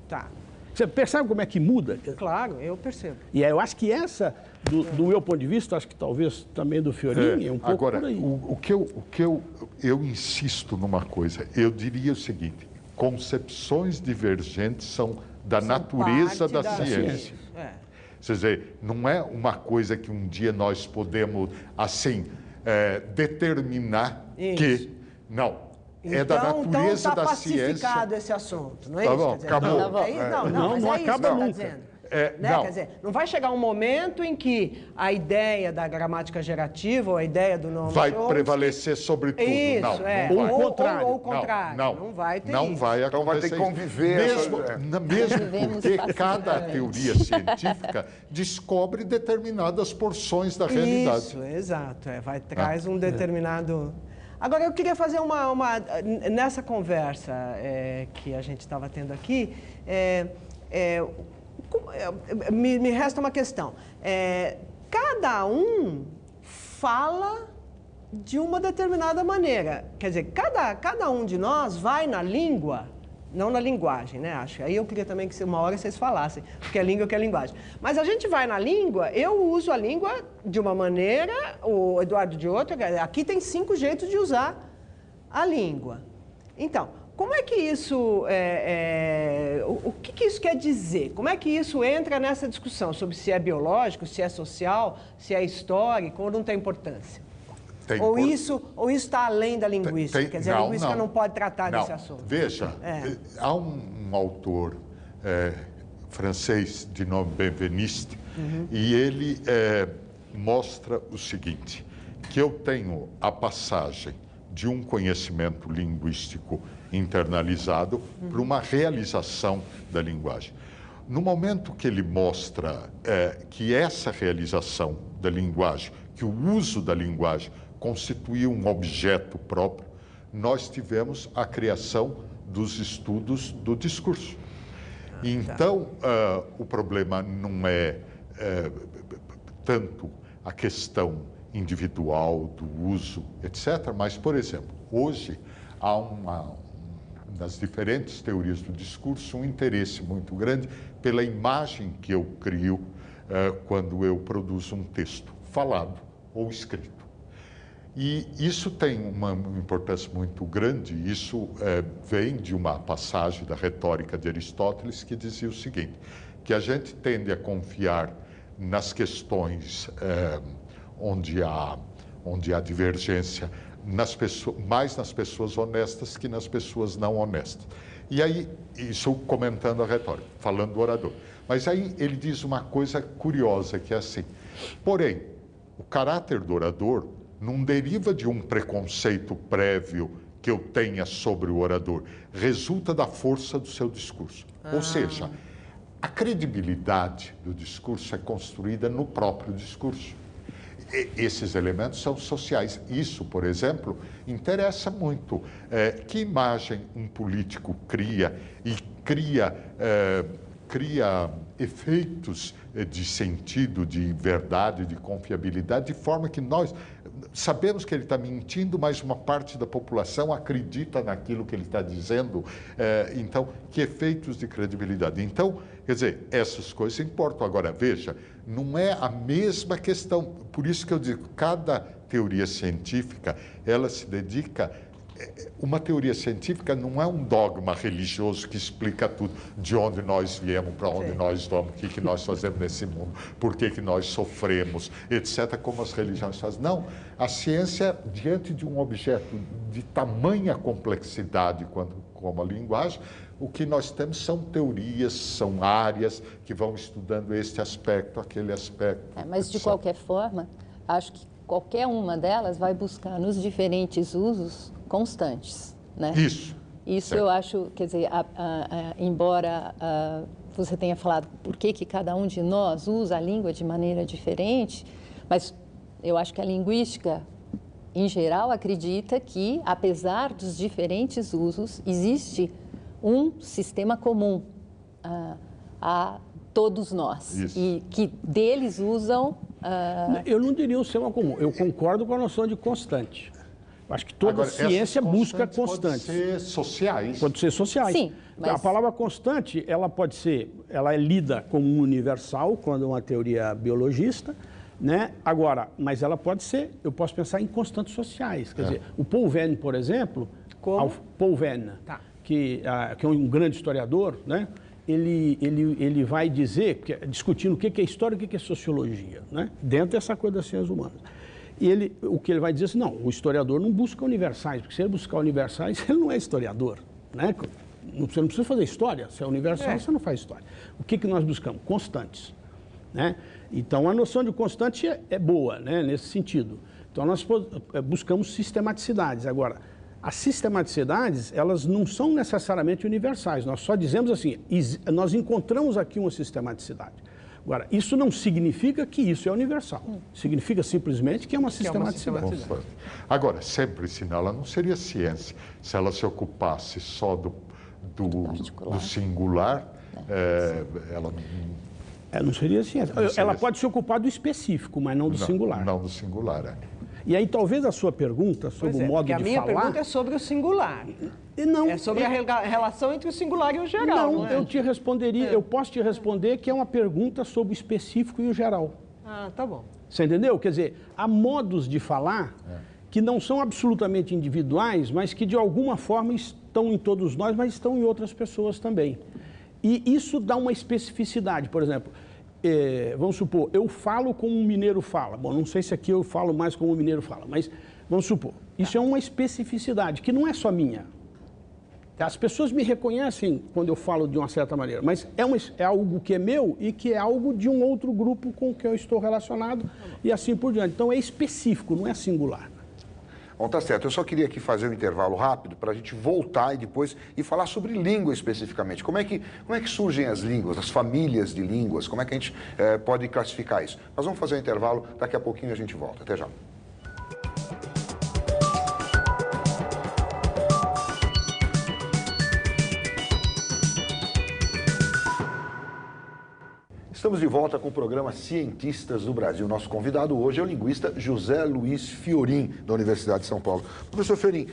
Tá. Você percebe como é que muda? Claro, eu percebo. E eu acho que essa, do meu ponto de vista, acho que talvez também do Fiorini, é um pouco agora, por aí. o que eu insisto numa coisa, eu diria o seguinte, concepções divergentes são da natureza da ciência. Quer dizer, não é uma coisa que um dia nós podemos, assim, determinar que... Não. É da natureza da ciência. Então está pacificado esse assunto, não é tá isso? Bom, dizer, acabou. Não acaba nunca. Dizendo. Quer dizer, não vai chegar um momento em que a ideia da gramática gerativa ou a ideia do Noam vai Chomsky prevalecer sobre tudo. Isso, não, Ou o contrário. Ou o contrário. Não vai ter não isso. vai Então vai ter que conviver. Mesmo porque cada teoria científica descobre determinadas porções da realidade. Isso, exato. Traz um determinado... Agora, eu queria fazer nessa conversa que a gente estava tendo aqui, me resta uma questão. Cada um fala de uma determinada maneira. Quer dizer, cada um de nós vai na língua, não na linguagem, né? Acho. Aí eu queria também que uma hora vocês falassem o que é língua e o que é linguagem. Mas a gente vai na língua, eu uso a língua de uma maneira, o Eduardo de outra. Aqui tem 5 jeitos de usar a língua. Então, como é que isso... o que isso quer dizer? Como é que isso entra nessa discussão sobre se é biológico, se é social, se é histórico ou não tem importância? Ou isso está além da linguística? Quer dizer, a linguística não pode tratar desse assunto. Veja, há um autor francês de nome Benveniste, e ele mostra o seguinte, que eu tenho a passagem de um conhecimento linguístico internalizado para uma realização da linguagem. No momento que ele mostra que essa realização da linguagem, que o uso da linguagem constituía um objeto próprio, nós tivemos a criação dos estudos do discurso. Então, o problema não é tanto a questão individual do uso, etc., mas, por exemplo, hoje há nas diferentes teorias do discurso, um interesse muito grande pela imagem que eu crio quando eu produzo um texto, falado ou escrito. E isso tem uma importância muito grande. Isso vem de uma passagem da retórica de Aristóteles que dizia o seguinte, que a gente tende a confiar nas questões onde há divergência, mais nas pessoas honestas que nas pessoas não honestas. E aí, isso comentando a retórica, falando do orador. Mas aí ele diz uma coisa curiosa, que é assim, porém, o caráter do orador não deriva de um preconceito prévio que eu tenha sobre o orador, resulta da força do seu discurso. Ou seja, a credibilidade do discurso é construída no próprio discurso. Esses elementos são sociais. Isso, por exemplo, interessa muito. Que imagem um político cria e cria efeitos de sentido, de verdade, de confiabilidade, de forma que nós sabemos que ele está mentindo, mas uma parte da população acredita naquilo que ele está dizendo. Então, que efeitos de credibilidade. Então, quer dizer, essas coisas importam. Agora, veja, não é a mesma questão. Por isso que eu digo, cada teoria científica, ela se dedica... Uma teoria científica não é um dogma religioso que explica tudo, de onde nós viemos, para onde nós vamos, o que nós fazemos nesse mundo, por que nós sofremos, etc., como as religiões fazem. Não, a ciência, diante de um objeto de tamanha complexidade como a linguagem, o que nós temos são teorias, são áreas que vão estudando este aspecto, aquele aspecto. Mas, de qualquer forma, acho que qualquer uma delas vai buscar nos diferentes usos constantes, né? Isso certo. Eu acho, quer dizer, embora você tenha falado por que cada um de nós usa a língua de maneira diferente, mas eu acho que a linguística, em geral, acredita que, apesar dos diferentes usos, existe um sistema comum a todos nós. Isso. E que deles usam... Eu não diria um sistema comum, eu concordo com a noção de constante. Acho que toda ciência busca constantes. Pode ser sociais. Pode ser sociais. Sim, mas... A palavra constante, ela é lida como um universal, quando é uma teoria biologista, né? Agora, mas ela pode ser, eu posso pensar em constantes sociais. Quer dizer, o Paul Venn, por exemplo, Paul Venn, que é um grande historiador, né? Ele vai dizer, discutindo o que é história e o que é sociologia, né? Dentro dessa coisa das ciências humanas. E o que ele vai dizer assim, não, o historiador não busca universais, porque se ele buscar universais, ele não é historiador, né? Você não precisa fazer história, se é universal, você não faz história. O que nós buscamos? Constantes, né? Então, a noção de constante é boa, né, nesse sentido. Então, nós buscamos sistematicidades. Agora, as sistematicidades, elas não são necessariamente universais, nós só dizemos assim, nós encontramos aqui uma sistematicidade. Agora, isso não significa que isso é universal. Significa simplesmente que é uma sistematicidade. Agora, sempre, senão ela não seria ciência. Se ela se ocupasse só do singular, ela não seria ciência. Ela pode se ocupar do específico, mas não do singular. Não do singular, E aí, talvez a sua pergunta sobre o modo de falar... Porque a minha pergunta é sobre o singular. Não, é sobre a relação entre o singular e o geral. Não, eu te responderia, eu posso te responder que é uma pergunta sobre o específico e o geral. Tá bom. Você entendeu? Quer dizer, há modos de falar que não são absolutamente individuais, mas que de alguma forma estão em todos nós, mas estão em outras pessoas também. E isso dá uma especificidade. Por exemplo, vamos supor, eu falo como um mineiro fala. Bom, não sei se aqui eu falo mais como um mineiro fala, mas vamos supor, isso é uma especificidade que não é só minha. As pessoas me reconhecem quando eu falo de uma certa maneira, mas é algo que é meu e que é algo de um outro grupo com que eu estou relacionado e assim por diante. Então é específico, não é singular. Bom, tá certo. Eu só queria aqui fazer um intervalo rápido para a gente voltar e falar sobre língua especificamente. Como é que surgem as línguas, as famílias de línguas? Como é que a gente pode classificar isso? Nós vamos fazer um intervalo, daqui a pouquinho a gente volta. Até já. Estamos de volta com o programa Cientistas do Brasil. Nosso convidado hoje é o linguista José Luiz Fiorin, da Universidade de São Paulo. Professor Fiorin,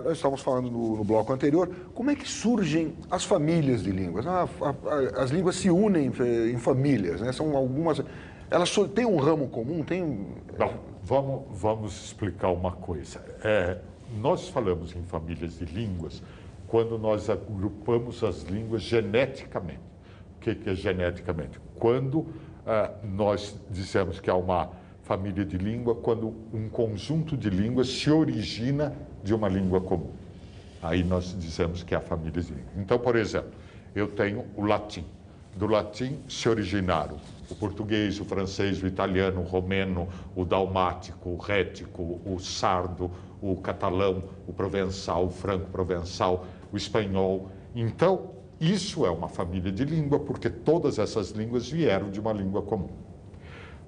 nós estávamos falando no bloco anterior, como é que surgem as famílias de línguas? As línguas se unem em famílias, né? São algumas... Elas têm um ramo comum? Não, vamos explicar uma coisa. Nós falamos em famílias de línguas quando nós agrupamos as línguas geneticamente. O que é geneticamente? Quando nós dizemos que há uma família de língua, quando um conjunto de línguas se origina de uma língua comum. Aí nós dizemos que é a família de língua. Então, por exemplo, eu tenho o latim. Do latim se originaram o português, o francês, o italiano, o romeno, o dalmático, o rético, o sardo, o catalão, o provençal, o franco-provençal, o espanhol. Então, isso é uma família de língua, porque todas essas línguas vieram de uma língua comum.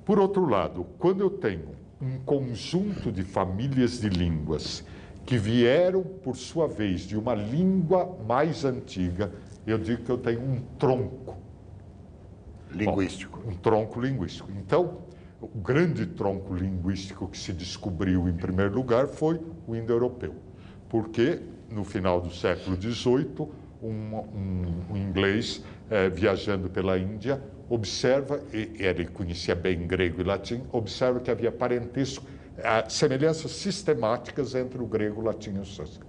Por outro lado, quando eu tenho um conjunto de famílias de línguas que vieram, por sua vez, de uma língua mais antiga, eu digo que eu tenho um tronco linguístico. Um tronco linguístico. Então, o grande tronco linguístico que se descobriu, em primeiro lugar, foi o indo-europeu. Porque, no final do século XVIII, um inglês viajando pela Índia observa, e ele conhecia bem grego e latim, observa que havia parentesco, semelhanças sistemáticas entre o grego, o latim e o sânscrito.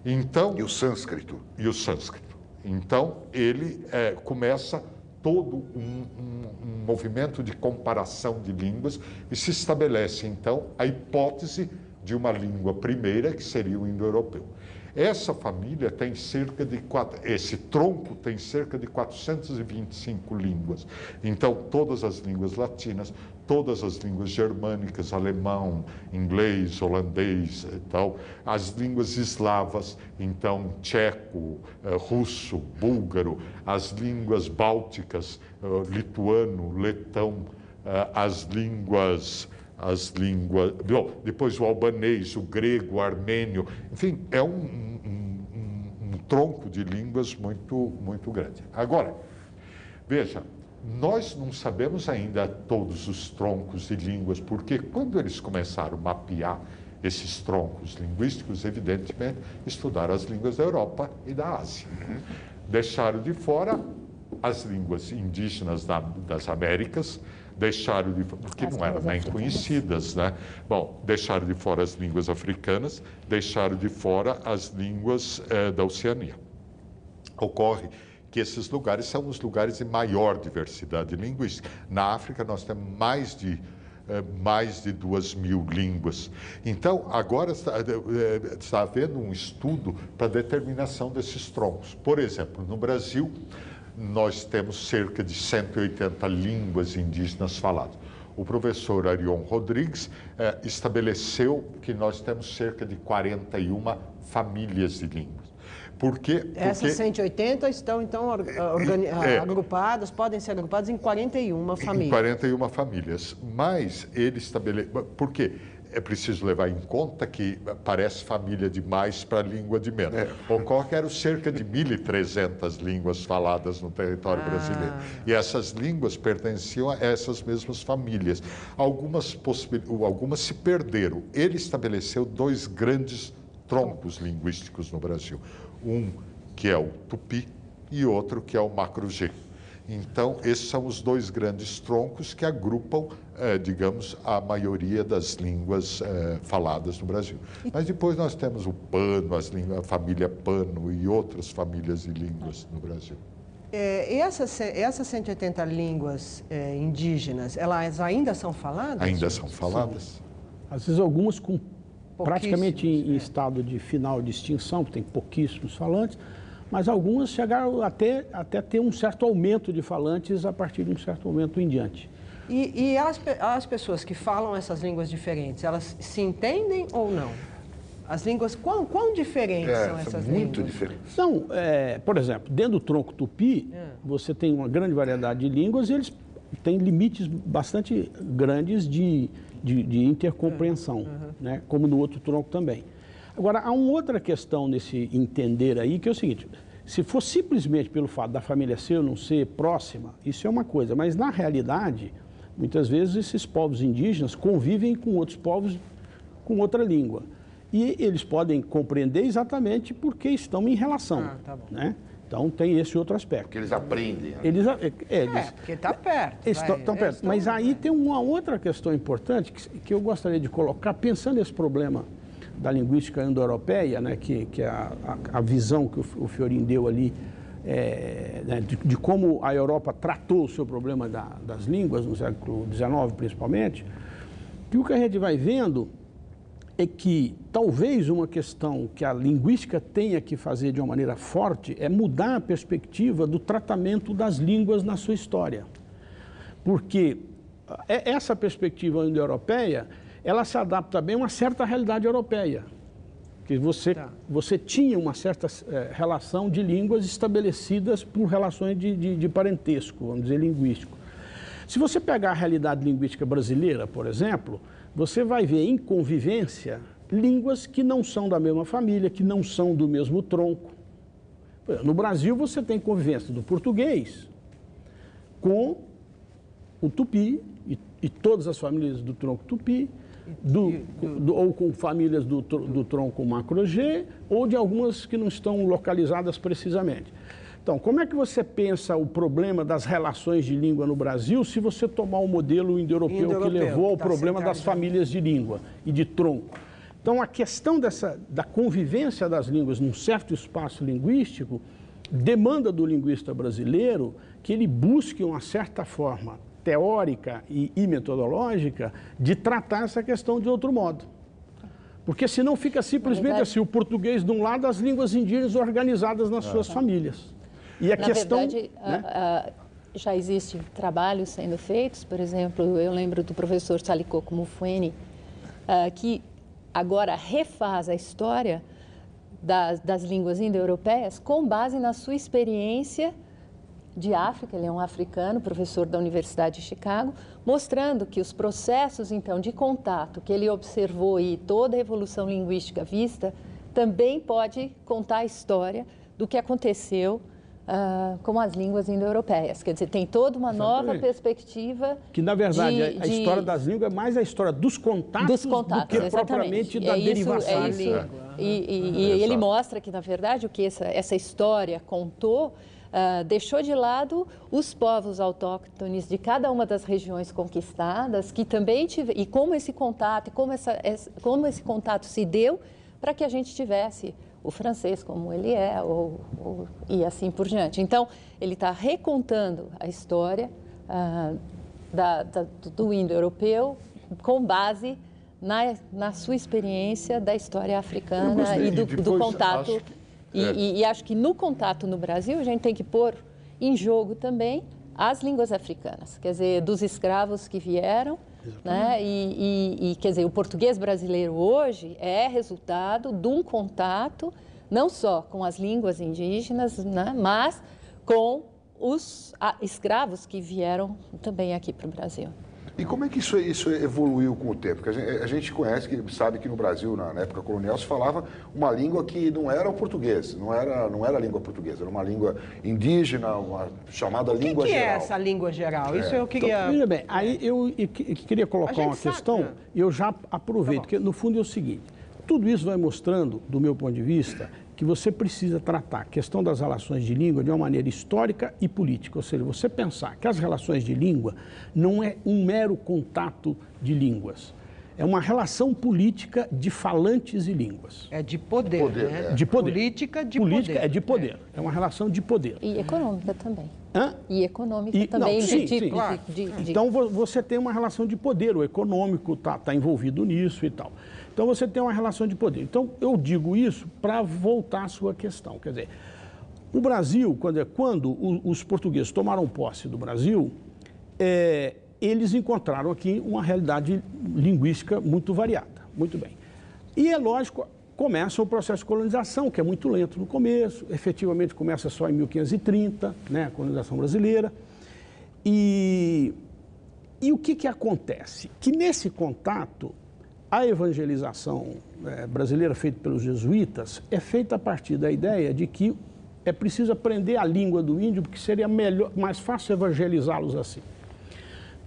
Então, e o sânscrito. E o sânscrito. Então, ele começa todo um movimento de comparação de línguas e se estabelece, então, a hipótese de uma língua primeira, que seria o indo-europeu. Essa família tem cerca de esse tronco tem cerca de 425 línguas. Então, todas as línguas latinas, todas as línguas germânicas, alemão, inglês, holandês e tal, as línguas eslavas, então, tcheco, russo, búlgaro, as línguas bálticas, lituano, letão, bom, depois o albanês, o grego, o armênio, enfim, é um tronco de línguas muito grande. Agora, veja, nós não sabemos ainda todos os troncos de línguas, porque quando eles começaram a mapear esses troncos linguísticos, evidentemente, estudaram as línguas da Europa e da Ásia. Deixaram de fora as línguas indígenas das Américas, deixaram de porque não eram nem conhecidas, né? Bom, deixaram de fora as línguas africanas, deixaram de fora as línguas da Oceania. Ocorre que esses lugares são os lugares de maior diversidade linguística. Na África nós temos mais de 2.000 línguas. Então, agora está havendo um estudo para a determinação desses troncos. Por exemplo, no Brasil, nós temos cerca de 180 línguas indígenas faladas. O professor Arion Rodrigues estabeleceu que nós temos cerca de 41 famílias de línguas. Porque essas 180 estão, então, agrupadas, podem ser agrupadas em 41 famílias. Em 41 famílias. Mas ele estabeleceu... Por quê? É preciso levar em conta que parece família demais para língua de menos. Ocorre que eram cerca de 1.300 línguas faladas no território brasileiro. E essas línguas pertenciam a essas mesmas famílias. Algumas se perderam. Ele estabeleceu 2 grandes troncos linguísticos no Brasil. Um que é o tupi e outro que é o macro-G. Então, esses são os 2 grandes troncos que agrupam, digamos, a maioria das línguas faladas no Brasil. Mas depois nós temos o Pano, a família Pano e outras famílias de línguas no Brasil. E essas 180 línguas indígenas, elas ainda são faladas? Ainda são faladas. Sim. Às vezes algumas com praticamente em estado de final de extinção, tem pouquíssimos falantes, mas algumas chegaram até ter um certo aumento de falantes a partir de um certo momento em diante. E as pessoas que falam essas línguas diferentes, elas se entendem ou não? As línguas, quão diferentes são essas línguas? Muito diferentes. Não, por exemplo, dentro do tronco tupi, você tem uma grande variedade de línguas e eles têm limites bastante grandes de intercompreensão, né? Como no outro tronco também. Agora, há uma outra questão nesse entender aí, que é o seguinte: Se for simplesmente pelo fato da família ser ou não ser próxima, isso é uma coisa, mas na realidade, muitas vezes esses povos indígenas convivem com outros povos com outra língua. E eles podem compreender exatamente porque estão em relação, tá bom. né? Então tem esse outro aspecto. Porque eles aprendem. Né? Eles porque está perto. estão perto. Mas aí tem uma outra questão importante que eu gostaria de colocar, pensando nesse problema da linguística indo-europeia, né, que é a visão que o Fiorin deu ali, né, de como a Europa tratou o seu problema das línguas, no século XIX principalmente, que o que a gente vai vendo é que talvez uma questão que a linguística tenha que fazer de uma maneira forte é mudar a perspectiva do tratamento das línguas na sua história. Porque essa perspectiva indo-europeia, ela se adapta bem a uma certa realidade europeia. Que você tinha uma certa relação de línguas estabelecidas por relações de parentesco, vamos dizer, linguístico. Se você pegar a realidade linguística brasileira, por exemplo, você vai ver em convivência línguas que não são da mesma família, que não são do mesmo tronco. No Brasil, você tem convivência do português com o tupi, e todas as famílias do tronco tupi, ou com famílias do tronco macro-G, ou de algumas que não estão localizadas precisamente. Então, como é que você pensa o problema das relações de língua no Brasil se você tomar o modelo indo-europeu que levou ao problema das famílias de língua e de tronco? Então, a questão da convivência das línguas num certo espaço linguístico demanda do linguista brasileiro que ele busque uma certa forma teórica e metodológica de tratar essa questão de outro modo. Porque senão fica simplesmente assim, o português de um lado, as línguas indígenas organizadas nas suas famílias. E a questão, verdade, né? Já existem trabalhos sendo feitos, por exemplo, eu lembro do professor Salicocco Mufwene, que agora refaz a história das línguas indo-europeias com base na sua experiência de África. Ele é um africano, professor da Universidade de Chicago, mostrando que os processos, então, de contato que ele observou e toda a evolução linguística vista também pode contar a história do que aconteceu com as línguas indo-europeias. Quer dizer, tem toda uma nova perspectiva. Que, na verdade, a história das línguas é mais a história dos contatos do que propriamente da derivação. E ele mostra que, na verdade, o que essa história contou deixou de lado os povos autóctones de cada uma das regiões conquistadas, que também e como esse contato, como esse contato se deu para que a gente tivesse o francês como ele é, e assim por diante. Então, ele está recontando a história do indo-europeu com base na sua experiência da história africana e do contato. E acho que no contato no Brasil, a gente tem que pôr em jogo também as línguas africanas, quer dizer, dos escravos que vieram, né? Quer dizer, o português brasileiro hoje é resultado de um contato não só com as línguas indígenas, né? Mas com os escravos que vieram também aqui para o Brasil. E como é que isso evoluiu com o tempo? Porque a gente conhece, sabe que no Brasil, na época colonial, se falava uma língua que não era o português, não era a língua portuguesa, era uma língua indígena, uma chamada língua geral. O que é essa língua geral? Isso eu queria... Então, veja bem, aí eu queria colocar uma questão, e eu já aproveito, porque no fundo é o seguinte, tudo isso vai mostrando, do meu ponto de vista, que você precisa tratar a questão das relações de língua de uma maneira histórica e política. Ou seja, você pensar que as relações de língua não é um mero contato de línguas. É uma relação política de falantes e línguas. É de poder, né? De poder. Política de Política poder. É de poder. É uma relação de poder. E econômica também. Hã? E econômica também. Não, sim, claro. Então, você tem uma relação de poder. O econômico está envolvido nisso e tal. Então, você tem uma relação de poder. Então, eu digo isso para voltar à sua questão. Quer dizer, o Brasil, quando os portugueses tomaram posse do Brasil, eles encontraram aqui uma realidade linguística muito variada. Muito bem. E, é lógico, começa o processo de colonização, que é muito lento no começo. Efetivamente, começa só em 1530, né, a colonização brasileira. E o que acontece? Que nesse contato, a evangelização brasileira feita pelos jesuítas é feita a partir da ideia de que é preciso aprender a língua do índio, porque seria melhor, mais fácil evangelizá-los assim.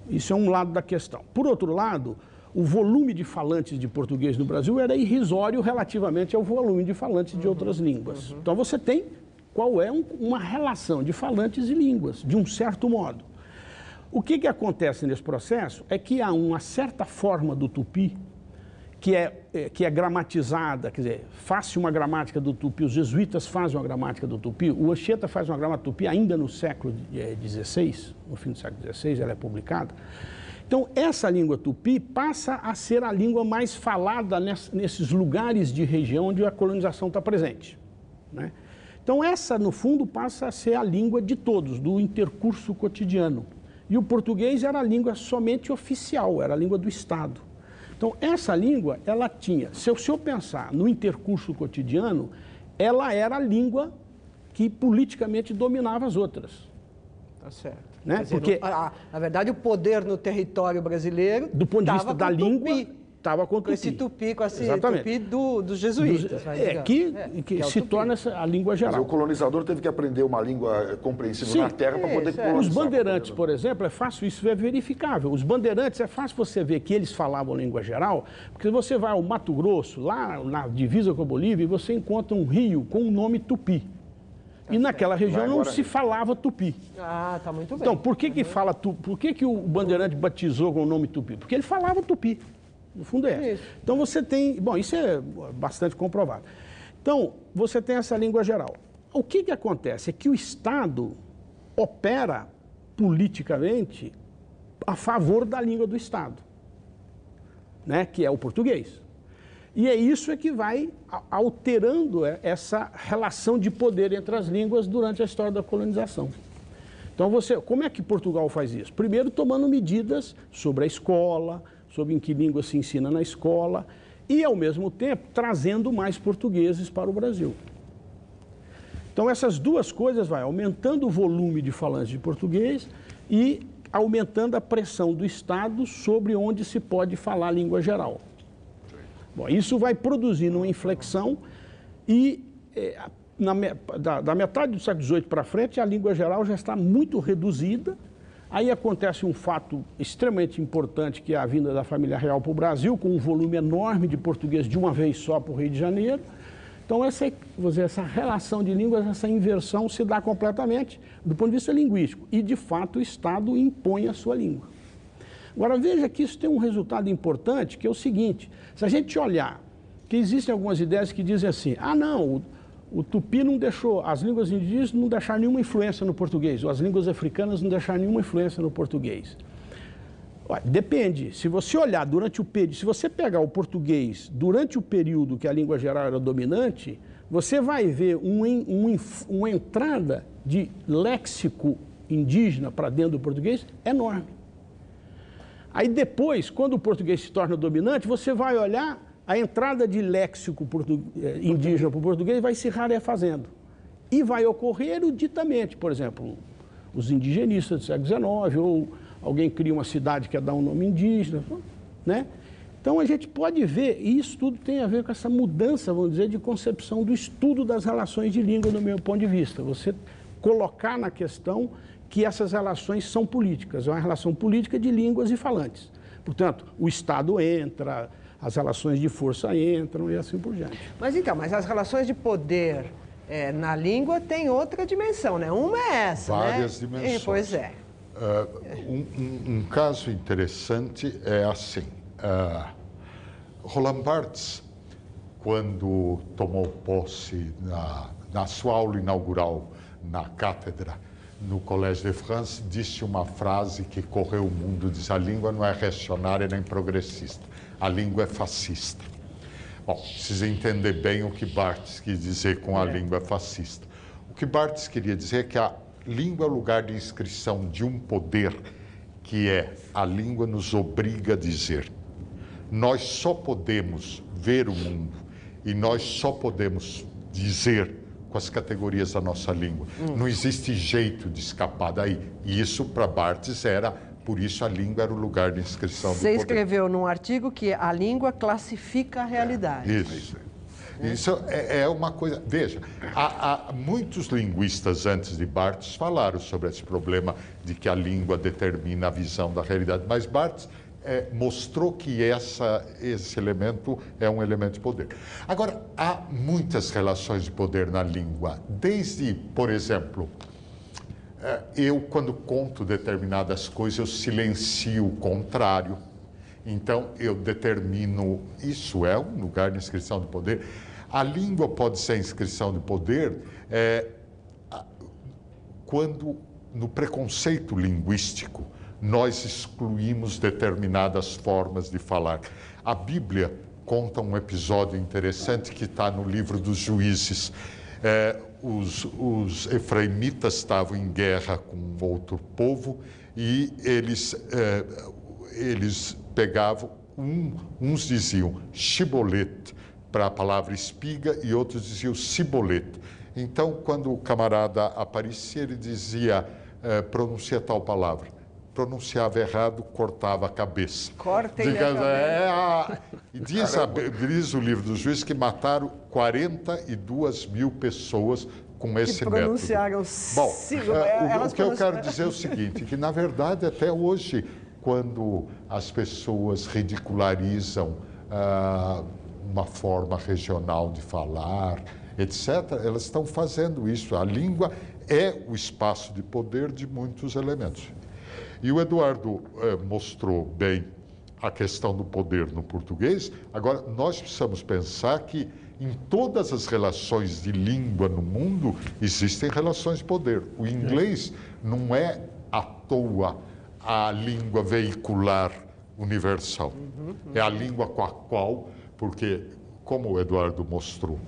Isso é um lado da questão. Por outro lado, o volume de falantes de português no Brasil era irrisório relativamente ao volume de falantes de outras línguas. Então você tem qual é uma relação de falantes e línguas, de um certo modo. O que acontece nesse processo é que há uma certa forma do tupi que é gramatizada, quer dizer, faz-se uma gramática do tupi, os jesuítas fazem uma gramática do tupi, o Anchieta faz uma gramática do tupi ainda no século XVI, no fim do século XVI ela é publicada. Então, essa língua tupi passa a ser a língua mais falada nesses lugares de região onde a colonização está presente, né? Então, essa, no fundo, passa a ser a língua de todos, do intercurso cotidiano. E o português era a língua somente oficial, era a língua do Estado. Então, essa língua, ela tinha, se eu pensar no intercurso cotidiano, ela era a língua que politicamente dominava as outras. Tá certo. Né? Dizer, porque, na verdade, o poder no território brasileiro, do ponto de vista da língua, estava com o tupi. Com esse tupi, com esse Exatamente. tupi dos jesuítas. Que se torna a língua geral. Mas o colonizador teve que aprender uma língua compreensível Sim, na terra para poder colonizar. Os bandeirantes, por exemplo, é fácil, isso é verificável. Os bandeirantes, é fácil você ver que eles falavam língua geral, porque você vai ao Mato Grosso, lá na divisa com a Bolívia, e você encontra um rio com o nome Tupi. E naquela região não se falava tupi. Ah, tá muito bem. Então, por que o bandeirante batizou com o nome tupi? Porque ele falava tupi. No fundo é isso. Então você tem... Bom, isso é bastante comprovado. Então, você tem essa língua geral. O que acontece? É que o Estado opera politicamente a favor da língua do Estado, né? Que é o português. E é isso que vai alterando essa relação de poder entre as línguas durante a história da colonização. Então, como é que Portugal faz isso? Primeiro, tomando medidas sobre a escola, sobre em que língua se ensina na escola, e, ao mesmo tempo, trazendo mais portugueses para o Brasil. Então, essas duas coisas vão aumentando o volume de falantes de português e aumentando a pressão do Estado sobre onde se pode falar a língua geral. Bom, isso vai produzindo uma inflexão e, da metade do século XVIII para frente, a língua geral já está muito reduzida. Aí acontece um fato extremamente importante, que é a vinda da família real para o Brasil, com um volume enorme de português de uma vez só para o Rio de Janeiro. Então, essa relação de línguas, essa inversão se dá completamente do ponto de vista linguístico. E, de fato, o Estado impõe a sua língua. Agora, veja que isso tem um resultado importante, que é o seguinte: se a gente olhar, que existem algumas ideias que dizem assim, não, o tupi não deixou, as línguas indígenas não deixaram nenhuma influência no português, ou as línguas africanas não deixaram nenhuma influência no português. Depende, se você olhar durante o período, se você pegar o português durante o período que a língua geral era dominante, você vai ver uma entrada de léxico indígena para dentro do português enorme. Aí depois, quando o português se torna dominante, você vai olhar a entrada de léxico indígena para o português vai se rarefazendo. E vai ocorrer eruditamente, por exemplo, os indigenistas do século XIX, ou alguém cria uma cidade que quer dar um nome indígena, né? Então a gente pode ver, e isso tudo tem a ver com essa mudança, vamos dizer, de concepção do estudo das relações de língua, do meu ponto de vista. Você colocar na questão que essas relações são políticas, é uma relação política de línguas e falantes. Portanto, o Estado entra, as relações de força entram e assim por diante. Mas as relações de poder na língua têm outra dimensão, né? Uma é essa, Várias né? dimensões. Pois é. Um caso interessante é assim, Roland Barthes, quando tomou posse na sua aula inaugural na cátedra no Collège de France, disse uma frase que correu o mundo, diz: a língua não é reacionária nem progressista, a língua é fascista. Bom, precisa entender bem o que Barthes quis dizer com a língua fascista. O que Barthes queria dizer é que a língua é o lugar de inscrição de um poder que a língua nos obriga a dizer. Nós só podemos ver o mundo e nós só podemos dizer com as categorias da nossa língua. Não existe jeito de escapar daí. E isso, para Barthes, por isso a língua era o lugar de inscrição do poder. Você escreveu num artigo que a língua classifica a realidade. Isso. Isso é uma coisa... Veja, há muitos linguistas antes de Barthes falaram sobre esse problema de que a língua determina a visão da realidade, mas Barthes mostrou que esse elemento é um elemento de poder. Agora, há muitas relações de poder na língua, desde, por exemplo, eu, quando conto determinadas coisas, eu silencio o contrário. Então, eu determino, isso é um lugar de inscrição de poder. A língua pode ser inscrição de poder quando, no preconceito linguístico, nós excluímos determinadas formas de falar. A Bíblia conta um episódio interessante que está no livro dos Juízes. Os efraimitas estavam em guerra com outro povo e eles pegavam, uns diziam shibolete para a palavra espiga e outros diziam cibolete. Então, quando o camarada aparecia, ele dizia, pronuncia tal palavra. Pronunciava errado, cortava a cabeça. Cortem a cabeça. E diz o livro dos Juízes que mataram 42 mil pessoas com esse método. Pronunciaram. Bom, o que eu quero dizer é o seguinte, que na verdade até hoje, quando as pessoas ridicularizam uma forma regional de falar, etc., elas estão fazendo isso. A língua é o espaço de poder de muitos elementos. E o Eduardo mostrou bem a questão do poder no português. Agora, nós precisamos pensar que em todas as relações de língua no mundo existem relações de poder. O inglês não é à toa a língua vehicular universal. É a língua com a qual, porque, como o Eduardo mostrou,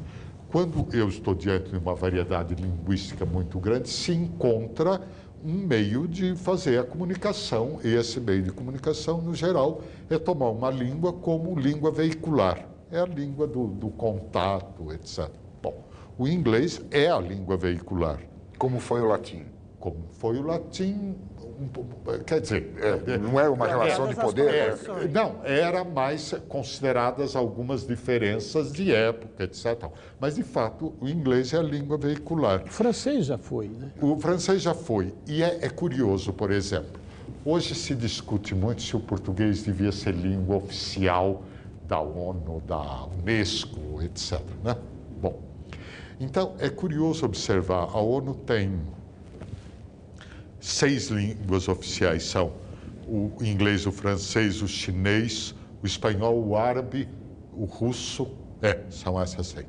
quando eu estou diante de uma variedade linguística muito grande, se encontra um meio de fazer a comunicação, e esse meio de comunicação, no geral, é tomar uma língua como língua veicular. É a língua do contato, etc. Bom, o inglês é a língua veicular. Como foi o latim? Como foi o latim, quer dizer... não é uma relação de poder? Não, era mais consideradas algumas diferenças de época, etc. Mas, de fato, o inglês é a língua veicular. O francês já foi, né? O francês já foi. E é curioso, por exemplo, hoje se discute muito se o português devia ser língua oficial da ONU, da Unesco, etc. Né? Bom, então é curioso observar, a ONU tem 6 línguas oficiais, são o inglês, o francês, o chinês, o espanhol, o árabe, o russo, são essas 6.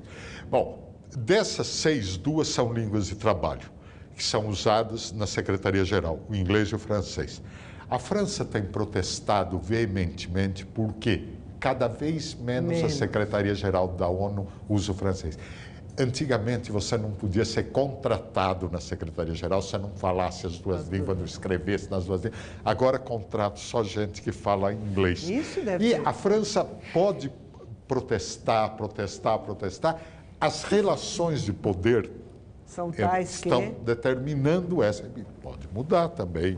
Bom, dessas 6, 2 são línguas de trabalho, que são usadas na Secretaria-Geral, o inglês e o francês. A França tem protestado veementemente porque cada vez menos a Secretaria-Geral da ONU usa o francês. Antigamente, você não podia ser contratado na Secretaria-Geral se não falasse as 2 línguas, não escrevesse nas 2 línguas. Agora, contrato só gente que fala inglês. Isso deve E ser. a França pode protestar. As relações de poder São tais estão determinando essa. Pode mudar também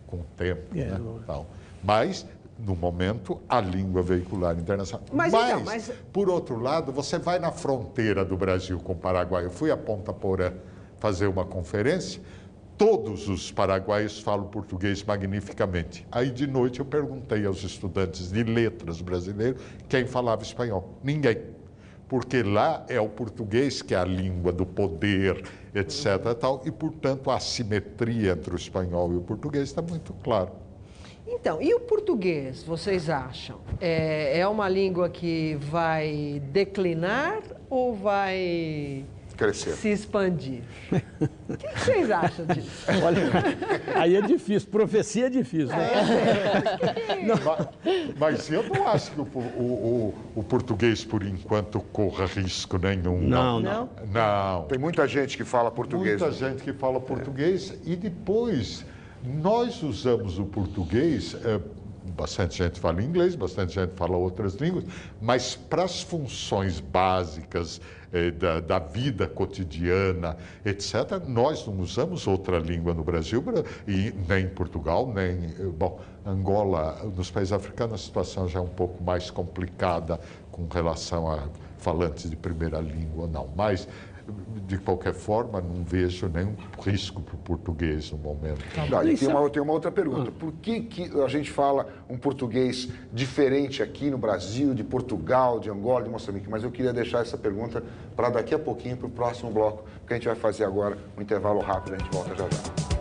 com o tempo, né? Então, mas... no momento, a língua veicular internacional. Mas, por outro lado, você vai na fronteira do Brasil com o Paraguai. Eu fui a Ponta Porã fazer uma conferência, todos os paraguaios falam português magnificamente. Aí, de noite, eu perguntei aos estudantes de letras brasileiros quem falava espanhol. Ninguém. Porque lá é o português que é a língua do poder, etc. E, portanto, a assimetria entre o espanhol e o português está muito claro. Então, e o português, vocês acham? É uma língua que vai declinar ou vai crescer, se expandir? O que vocês acham disso? Olha, aí é difícil, profecia é difícil, né? Mas eu não acho que o português, por enquanto, corra risco nenhum. Não. Tem muita gente que fala português. Muita gente que fala português e depois... Nós usamos o português bastante gente fala inglês, bastante gente fala outras línguas, mas para as funções básicas da vida cotidiana, etc., nós não usamos outra língua no Brasil, e nem em Portugal, nem... Bom, Angola, nos países africanos, a situação já é um pouco mais complicada com relação a falantes de primeira língua ou não, mas... De qualquer forma, não vejo nenhum risco para o português no momento. Tem uma outra pergunta. Por que a gente fala um português diferente aqui no Brasil, de Portugal, de Angola, de Moçambique? Mas eu queria deixar essa pergunta para daqui a pouquinho, para o próximo bloco, que a gente vai fazer agora um intervalo rápido, a gente volta já já.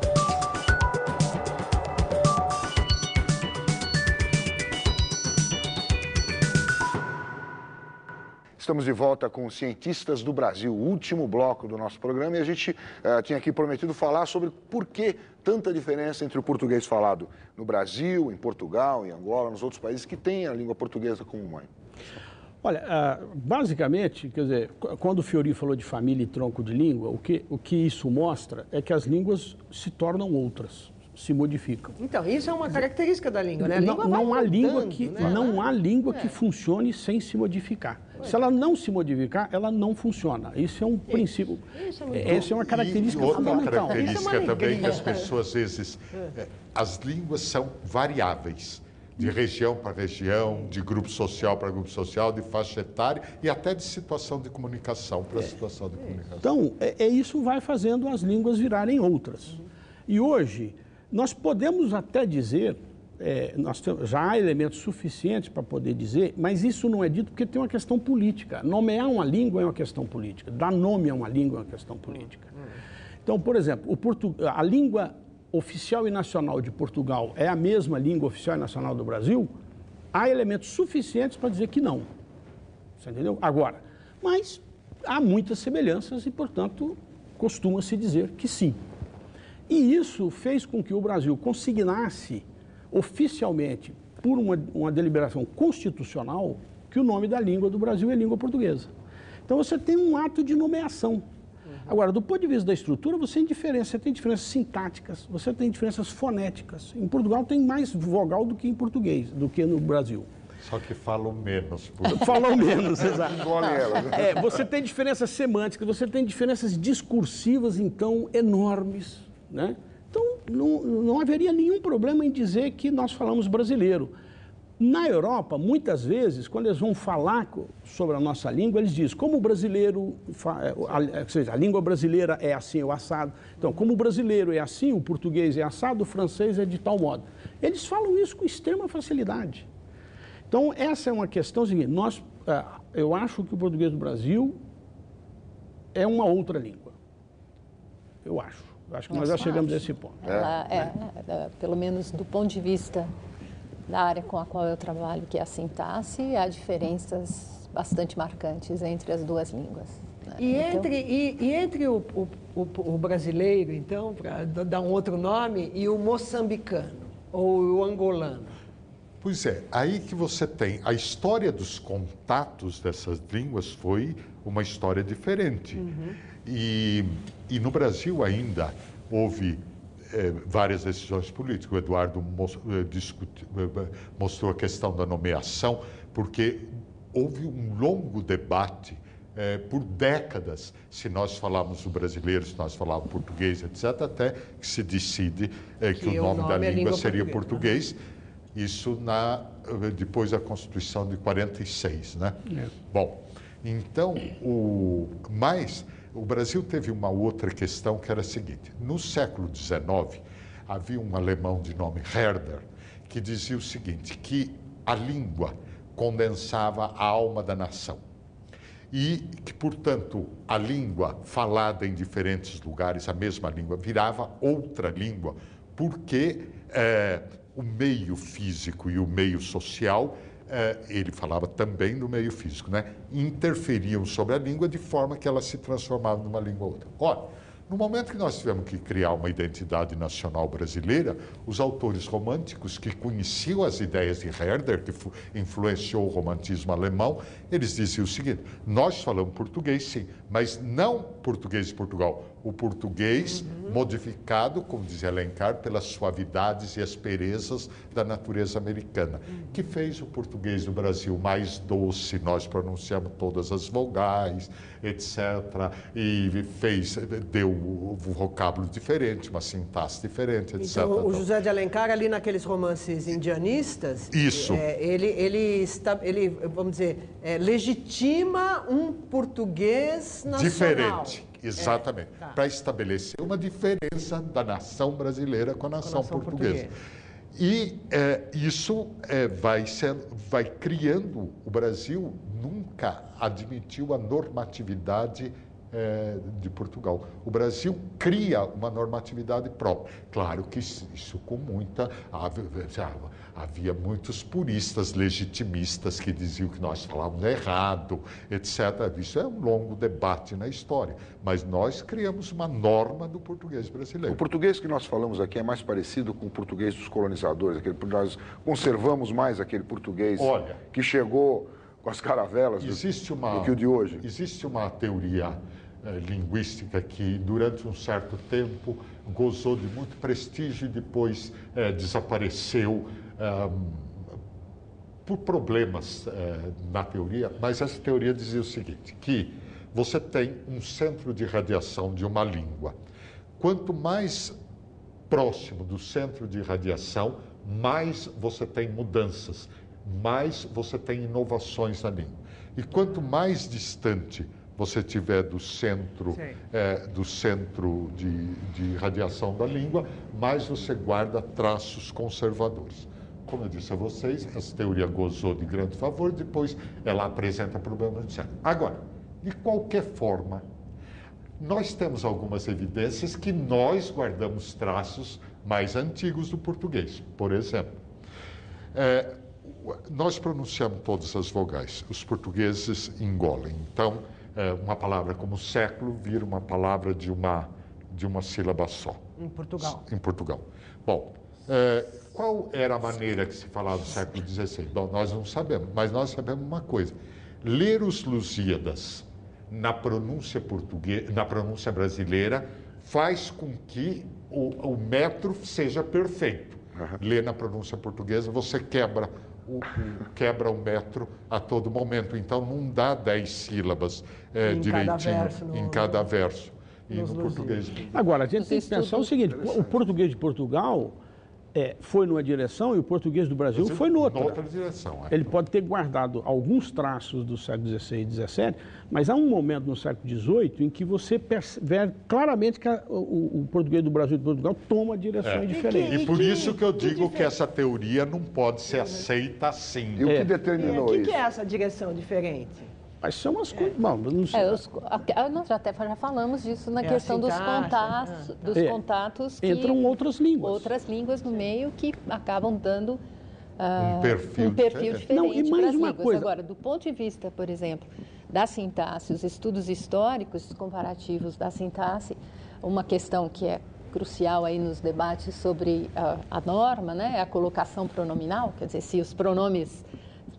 Estamos de volta com os Cientistas do Brasil, o último bloco do nosso programa, e a gente tinha aqui prometido falar sobre por que tanta diferença entre o português falado no Brasil, em Portugal, em Angola, nos outros países que têm a língua portuguesa como mãe. Olha, basicamente, quer dizer, quando o Fiori falou de família e tronco de língua, o que isso mostra é que as línguas se tornam outras, se modificam. Então, isso é uma característica da língua, né? Não há língua que funcione sem se modificar. Se ela não se modificar, ela não funciona. Isso é um princípio. Essa é uma característica fundamental. Outra característica também que as pessoas, às vezes, as línguas são variáveis. De região para região, de grupo social para grupo social, de faixa etária e até de situação de comunicação para situação de comunicação. Então, isso vai fazendo as línguas virarem outras. E hoje, nós podemos até dizer, já há elementos suficientes para poder dizer, mas isso não é dito porque tem uma questão política. Nomear uma língua é uma questão política, dar nome a uma língua é uma questão política. Então, por exemplo, a língua oficial e nacional de Portugal é a mesma língua oficial e nacional do Brasil? Há elementos suficientes para dizer que não. Você entendeu? Agora, mas há muitas semelhanças e, portanto, costuma-se dizer que sim. E isso fez com que o Brasil consignasse oficialmente, por uma deliberação constitucional, que o nome da língua do Brasil é língua portuguesa. Então você tem um ato de nomeação. Agora, do ponto de vista da estrutura, você tem diferenças sintáticas, você tem diferenças fonéticas. Em Portugal tem mais vogal do que em português, do que no Brasil. Só que falam menos. Falam menos, exato. Você tem diferenças semânticas, você tem diferenças discursivas, então, enormes, né? Então, não haveria nenhum problema em dizer que nós falamos brasileiro. Na Europa, muitas vezes, quando eles vão falar sobre a nossa língua, eles dizem como o brasileiro, ou seja, a língua brasileira é assim, o assado. Então, como o brasileiro é assim, o português é assado, o francês é de tal modo. Eles falam isso com extrema facilidade. Então, essa é uma questão seguinte, eu acho que o português do Brasil é uma outra língua. Eu acho que nós já chegamos a esse ponto. Pelo menos do ponto de vista da área com a qual eu trabalho, que é a sintaxe, há diferenças bastante marcantes entre as duas línguas. Né? E entre o brasileiro, então, para dar um outro nome, e o moçambicano ou o angolano? Pois é, aí que você tem a história dos contatos dessas línguas foi uma história diferente. E no Brasil ainda houve várias decisões políticas. O Eduardo mostrou a questão da nomeação, porque houve um longo debate por décadas, se nós falávamos o brasileiro, se nós falávamos português, etc., até que se decide que o nome da língua seria português. Isso depois da Constituição de 46, né? Bom, então, mas o Brasil teve uma outra questão que era a seguinte. No século XIX, havia um alemão de nome Herder que dizia o seguinte, que a língua condensava a alma da nação e que, portanto, a língua falada em diferentes lugares, a mesma língua, virava outra língua, porque o meio físico e o meio social, ele falava também do meio físico, né? Interferiam sobre a língua de forma que ela se transformava numa língua ou outra. Ora, no momento que nós tivemos que criar uma identidade nacional brasileira, os autores românticos que conheciam as ideias de Herder, que influenciou o romantismo alemão, eles diziam o seguinte, nós falamos português sim, mas não português de Portugal, o português modificado, como dizia Alencar, pelas suavidades e asperezas da natureza americana, que fez o português do Brasil mais doce, nós pronunciamos todas as vogais, etc., e deu um vocábulo diferente, uma sintaxe diferente, etc. Então, o José de Alencar, ali naqueles romances indianistas, Isso. Ele, vamos dizer, legitima um português nacional. Diferente. Exatamente, para estabelecer uma diferença da nação brasileira com a nação portuguesa. E isso vai criando, o Brasil nunca admitiu a normatividade de Portugal. O Brasil cria uma normatividade própria. Claro que isso com muita... Havia muitos puristas legitimistas que diziam que nós falávamos errado, etc. Isso é um longo debate na história. Mas nós criamos uma norma do português brasileiro. O português que nós falamos aqui é mais parecido com o português dos colonizadores. Nós conservamos mais aquele português que chegou com as caravelas do que o de hoje. Existe uma teoria linguística que, durante um certo tempo, gozou de muito prestígio e depois desapareceu por problemas na teoria, mas essa teoria dizia o seguinte, que você tem um centro de radiação de uma língua. Quanto mais próximo do centro de radiação, mais você tem mudanças, mais você tem inovações na língua. E quanto mais distante você tiver do centro de radiação da língua, mais você guarda traços conservadores. Como eu disse a vocês, essa teoria gozou de grande favor, depois ela apresenta problemas de certo. Agora, de qualquer forma, nós temos algumas evidências que nós guardamos traços mais antigos do português. Por exemplo, nós pronunciamos todas as vogais, os portugueses engolem. Então, uma palavra como século vira uma palavra de uma sílaba só. Em Portugal. Em Portugal. Bom, qual era a maneira que se falava do século XVI? Bom, nós não sabemos, mas nós sabemos uma coisa. Ler os Lusíadas na pronúncia brasileira faz com que o metro seja perfeito. Ler na pronúncia portuguesa, você quebra o metro a todo momento. Então, não dá 10 sílabas direitinho em cada verso. E no português... Agora, a gente tem que pensar o seguinte, o português de Portugal foi numa direção e o português do Brasil foi noutra. Noutra direção. Ele pode ter guardado alguns traços do século XVI e XVII, mas há um momento no século XVIII em que você percebe claramente que o português do Brasil e de Portugal toma direções diferentes. E por isso que eu digo que essa teoria não pode ser aceita assim. E o que determinou isso? O que é essa direção diferente? Mas são umas coisas... Bom, não sei. Nós já falamos disso na questão dos contatos que... Entram outras línguas. Outras línguas no meio que acabam dando um perfil diferente não, e mais para as uma línguas. coisa. Agora, do ponto de vista, por exemplo, da sintaxe, os estudos históricos comparativos da sintaxe, uma questão que é crucial aí nos debates sobre a norma, né, é a colocação pronominal, quer dizer, se os pronomes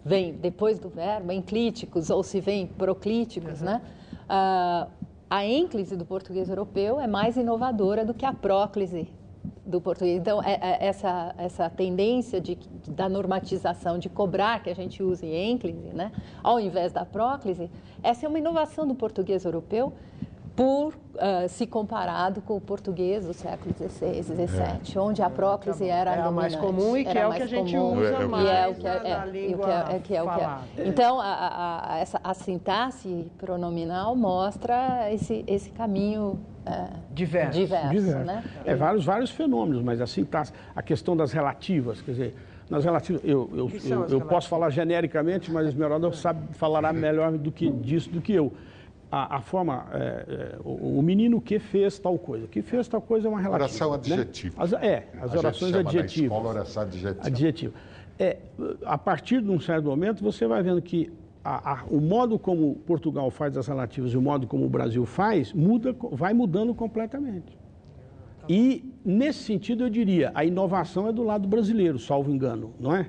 vêm depois do verbo, enclíticos, ou se vêm proclíticos, né? A ênclise do português europeu é mais inovadora do que a próclise do português. Então, essa tendência da normatização, de cobrar que a gente use ênclise, né, ao invés da próclise, essa é uma inovação do português europeu, se comparado com o português do século XVI, XVII, onde a próclise era a mais comum e que é o que a gente usa mais na língua falada. Então, a sintaxe pronominal mostra esse caminho diverso. Né? Vários fenômenos, mas a sintaxe, a questão das relativas, quer dizer, nas relativas, eu posso falar genericamente, mas a Esmeralda falará melhor do que eu. A forma, o menino que fez tal coisa. Que fez tal coisa é uma relativa. Oração adjetiva. Né? As orações adjetivas. Na escola, oração adjetiva. A partir de um certo momento, você vai vendo que o modo como Portugal faz as relativas e o modo como o Brasil faz, vai mudando completamente. E, nesse sentido, eu diria, a inovação é do lado brasileiro, salvo engano, não é?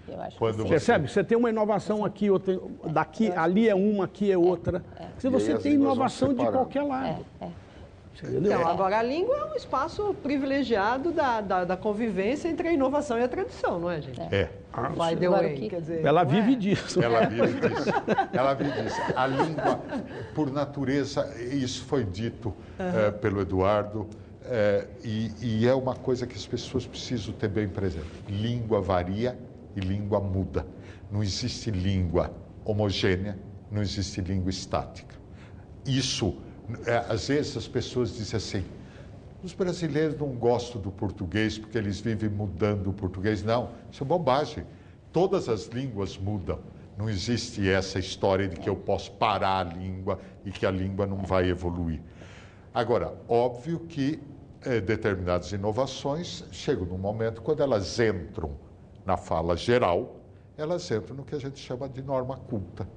Eu acho que percebe? Você tem uma inovação aqui, outra, daqui, ali é uma, aqui é outra. Você tem inovação de qualquer lado. Você entendeu? Então, agora a língua é um espaço privilegiado da convivência entre a inovação e a tradição, não é, gente? By the Agora, way, quer dizer, Ela não vive é? disso. Ela vive disso. Ela vive disso. A língua, por natureza, isso foi dito pelo Eduardo, e é uma coisa que as pessoas precisam ter bem presente. Língua varia e língua muda. Não existe língua homogênea, não existe língua estática. Isso, às vezes as pessoas dizem assim, os brasileiros não gostam do português porque eles vivem mudando o português. Não, isso é bobagem. Todas as línguas mudam. Não existe essa história de que eu posso parar a língua e que a língua não vai evoluir. Agora, óbvio que determinadas inovações chegam num momento quando elas entram na fala geral, elas entram no que a gente chama de norma culta.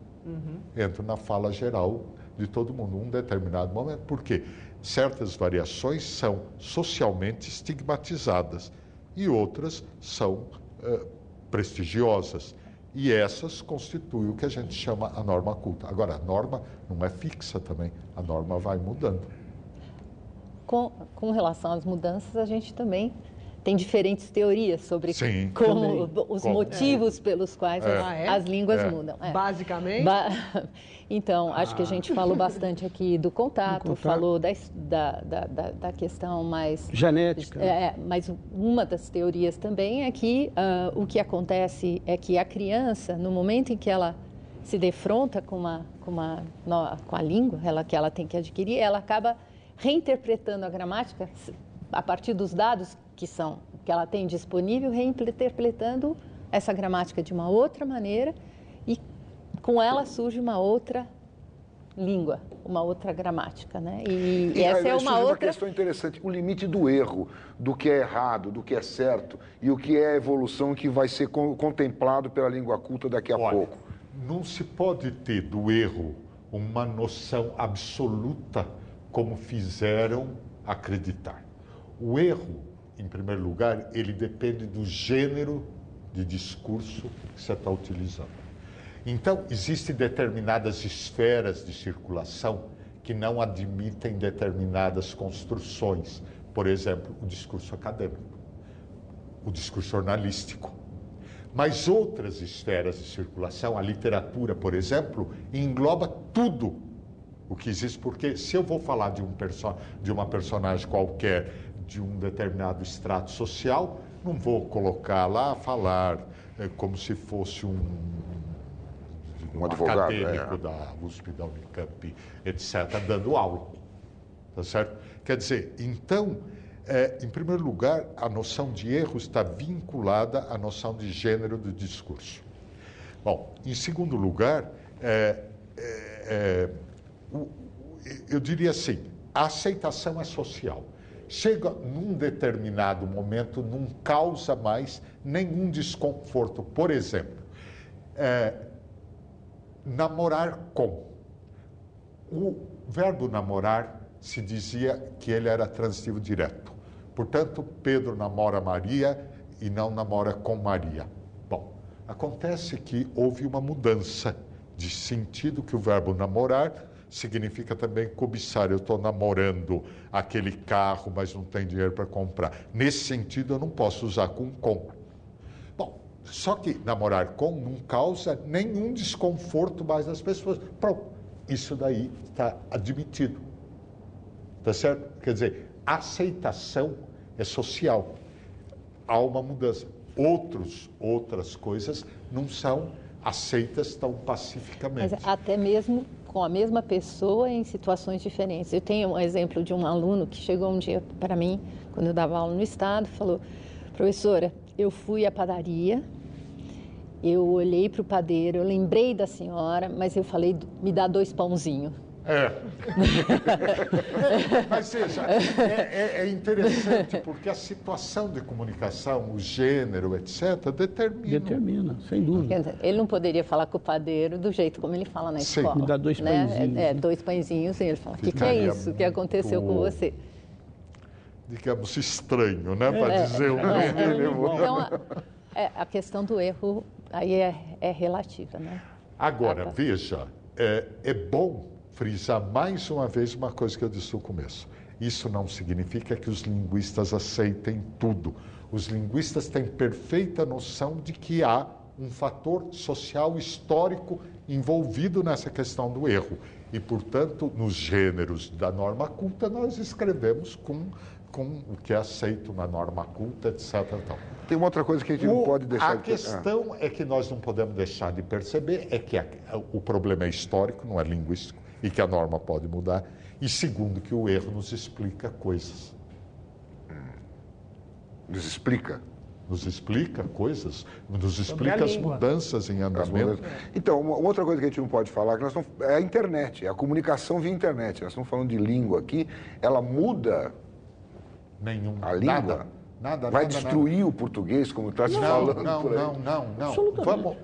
Entram na fala geral de todo mundo, num determinado momento. Por quê? Certas variações são socialmente estigmatizadas e outras são prestigiosas. E essas constituem o que a gente chama a norma culta. Agora, a norma não é fixa também, a norma vai mudando. Com relação às mudanças, a gente também tem diferentes teorias sobre Sim, os motivos pelos quais as línguas mudam. Basicamente? Então, acho que a gente falou bastante aqui do contato, falou da questão mais... Genética. Mas uma das teorias também é que o que acontece é que a criança, no momento em que ela se defronta com a língua que ela tem que adquirir, ela acaba reinterpretando a gramática a partir dos dados que ela tem disponível, reinterpretando essa gramática de uma outra maneira e com ela surge uma outra língua, uma outra gramática, né? E essa é uma questão interessante, o limite do erro, do que é errado, do que é certo e o que é a evolução que vai ser contemplado pela língua culta daqui a pouco. Não se pode ter do erro uma noção absoluta como fizeram acreditar. O erro, em primeiro lugar, ele depende do gênero de discurso que você está utilizando. Então, existem determinadas esferas de circulação que não admitem determinadas construções. Por exemplo, o discurso acadêmico, o discurso jornalístico. Mas outras esferas de circulação, a literatura, por exemplo, engloba tudo o que existe, porque se eu vou falar de uma personagem qualquer, de um determinado extrato social, não vou colocar lá falar como se fosse um advogado, acadêmico da USP, da Unicamp, etc., dando aula. Tá certo? Quer dizer, então, em primeiro lugar, a noção de erro está vinculada à noção de gênero do discurso. Bom, em segundo lugar, eu diria assim, a aceitação é social. Chega num determinado momento, não causa mais nenhum desconforto. Por exemplo, namorar com. O verbo namorar se dizia que ele era transitivo direto. Portanto, Pedro namora Maria e não namora com Maria. Bom, acontece que houve uma mudança de sentido, que o verbo namorar significa também cobiçar. Eu estou namorando aquele carro, mas não tenho dinheiro para comprar. Nesse sentido, eu não posso usar com. Bom, só que namorar com não causa nenhum desconforto mais nas pessoas. Pronto, isso daí está admitido. Tá certo? Quer dizer, a aceitação é social. Há uma mudança. Outras coisas não são aceitas tão pacificamente. Mas até mesmo com a mesma pessoa em situações diferentes. Eu tenho um exemplo de um aluno que chegou um dia para mim, quando eu dava aula no Estado, falou: professora, eu fui à padaria, eu olhei para o padeiro, eu lembrei da senhora, mas eu falei, me dá 2 pãozinhos. Mas veja, é interessante porque a situação de comunicação, o gênero, etc., determina, sem dúvida. Ele não poderia falar com o padeiro do jeito como ele fala na escola. Me dá 2 pãezinhos. 2 pãezinhos, e ele fala, o que é isso que aconteceu com você? Digamos, estranho, né? Para dizer o mínimo. Então, a questão do erro aí é relativa, né? Agora, veja, é bom frisar mais uma vez uma coisa que eu disse no começo. Isso não significa que os linguistas aceitem tudo. Os linguistas têm perfeita noção de que há um fator social histórico envolvido nessa questão do erro. E, portanto, nos gêneros da norma culta, nós escrevemos com o que é aceito na norma culta, etc. Tem uma outra coisa que a gente não pode deixar de... A questão é que nós não podemos deixar de perceber é que o problema é histórico, não é linguístico, e que a norma pode mudar. E segundo, que o erro nos explica coisas. Nos explica? Nos explica coisas, nos explica as mudanças em andamento. Então, uma outra coisa que a gente não pode falar é a internet, é a comunicação via internet. Nós estamos falando de língua aqui, ela muda a língua? Vai destruir o português, como está se falando por aí? Não.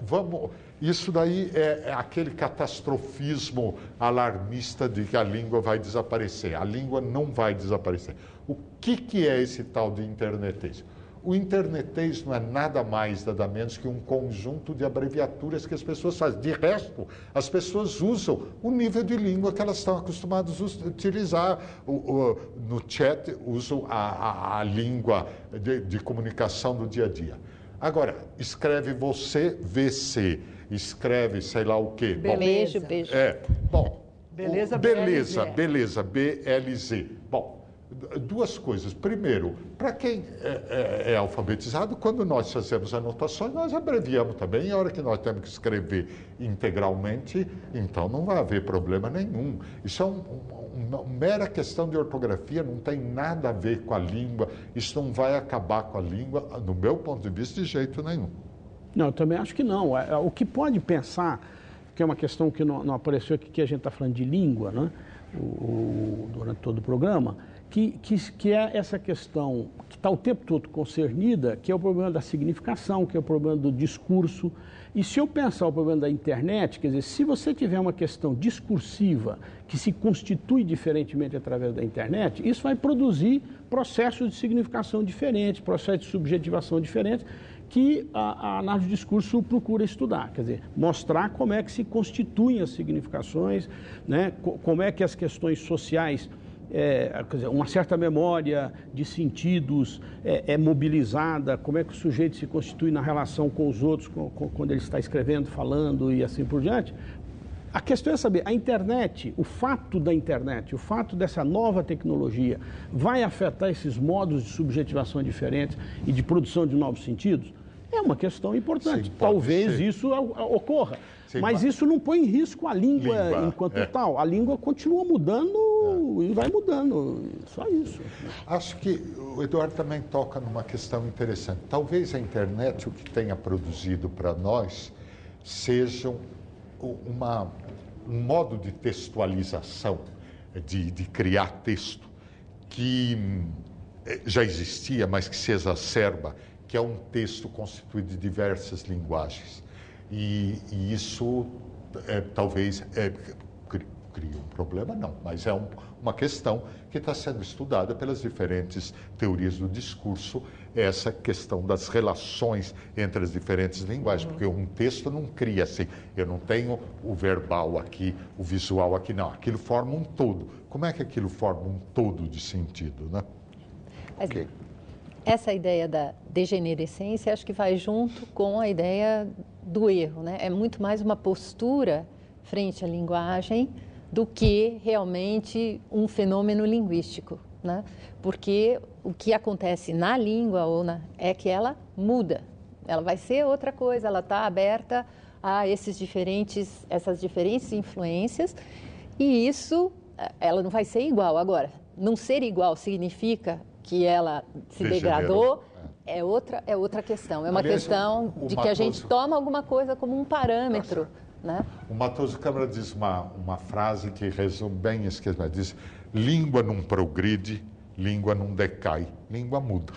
Vamos. Isso daí é aquele catastrofismo alarmista de que a língua vai desaparecer. A língua não vai desaparecer. O que é esse tal de internetês? O internetês não é nada mais, nada menos que um conjunto de abreviaturas que as pessoas fazem. De resto, as pessoas usam o nível de língua que elas estão acostumadas a utilizar. No chat, usam a língua de comunicação do dia a dia. Agora, escreve você, VC. Escreve sei lá o quê. Beijo. Beleza, BLZ. Bom, duas coisas. Primeiro, para quem é alfabetizado, quando nós fazemos anotações, nós abreviamos também. E a hora que nós temos que escrever integralmente, então não vai haver problema nenhum. Isso é uma mera questão de ortografia, não tem nada a ver com a língua. Isso não vai acabar com a língua, no meu ponto de vista, de jeito nenhum. Não, eu também acho que não. O que pode pensar, que é uma questão que não apareceu aqui, que a gente está falando de língua, né? Durante todo o programa, que é essa questão que está o tempo todo concernida, que é o problema da significação, que é o problema do discurso. E se eu pensar o problema da internet, quer dizer, se você tiver uma questão discursiva que se constitui diferentemente através da internet, isso vai produzir processos de significação diferentes, processos de subjetivação diferentes, que a análise do discurso procura estudar, quer dizer, mostrar como é que se constituem as significações, né? Como é que as questões sociais, quer dizer, uma certa memória de sentidos é mobilizada, como é que o sujeito se constitui na relação com os outros, quando ele está escrevendo, falando e assim por diante. A questão é saber, a internet, o fato da internet, o fato dessa nova tecnologia vai afetar esses modos de subjetivação diferentes e de produção de novos sentidos? É uma questão importante. Sim, talvez isso ocorra. Sim, mas isso não põe em risco a língua enquanto tal. A língua continua mudando e vai mudando. Só isso. Acho que o Eduardo também toca numa questão interessante. Talvez a internet, o que tenha produzido para nós, seja um modo de textualização, de criar texto, que já existia, mas que se exacerba, que é um texto constituído de diversas linguagens. E isso talvez cria um problema, não, mas é uma questão que está sendo estudada pelas diferentes teorias do discurso, essa questão das relações entre as diferentes linguagens, porque um texto não cria assim, eu não tenho o verbal aqui, o visual aqui, não, aquilo forma um todo. Como é que aquilo forma um todo de sentido, né? Okay. Essa ideia da degenerescência, acho que vai junto com a ideia do erro, né? É muito mais uma postura frente à linguagem do que realmente um fenômeno linguístico, né? Porque o que acontece na língua é que ela muda, ela vai ser outra coisa, ela está aberta a essas diferentes influências e isso, ela não vai ser igual. Agora, não ser igual significa que ela se degradou, é outra questão. É uma questão de que a gente toma alguma coisa como um parâmetro. Né? O Matoso Câmara diz uma frase que resume bem isso que ele diz: língua não progride, língua não decai, língua muda.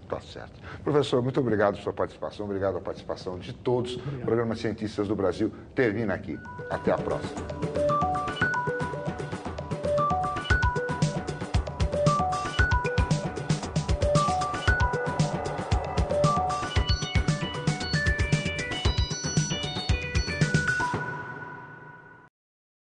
Tá certo. Professor, muito obrigado pela sua participação, obrigado pela participação de todos. O programa Cientistas do Brasil termina aqui. Até a próxima.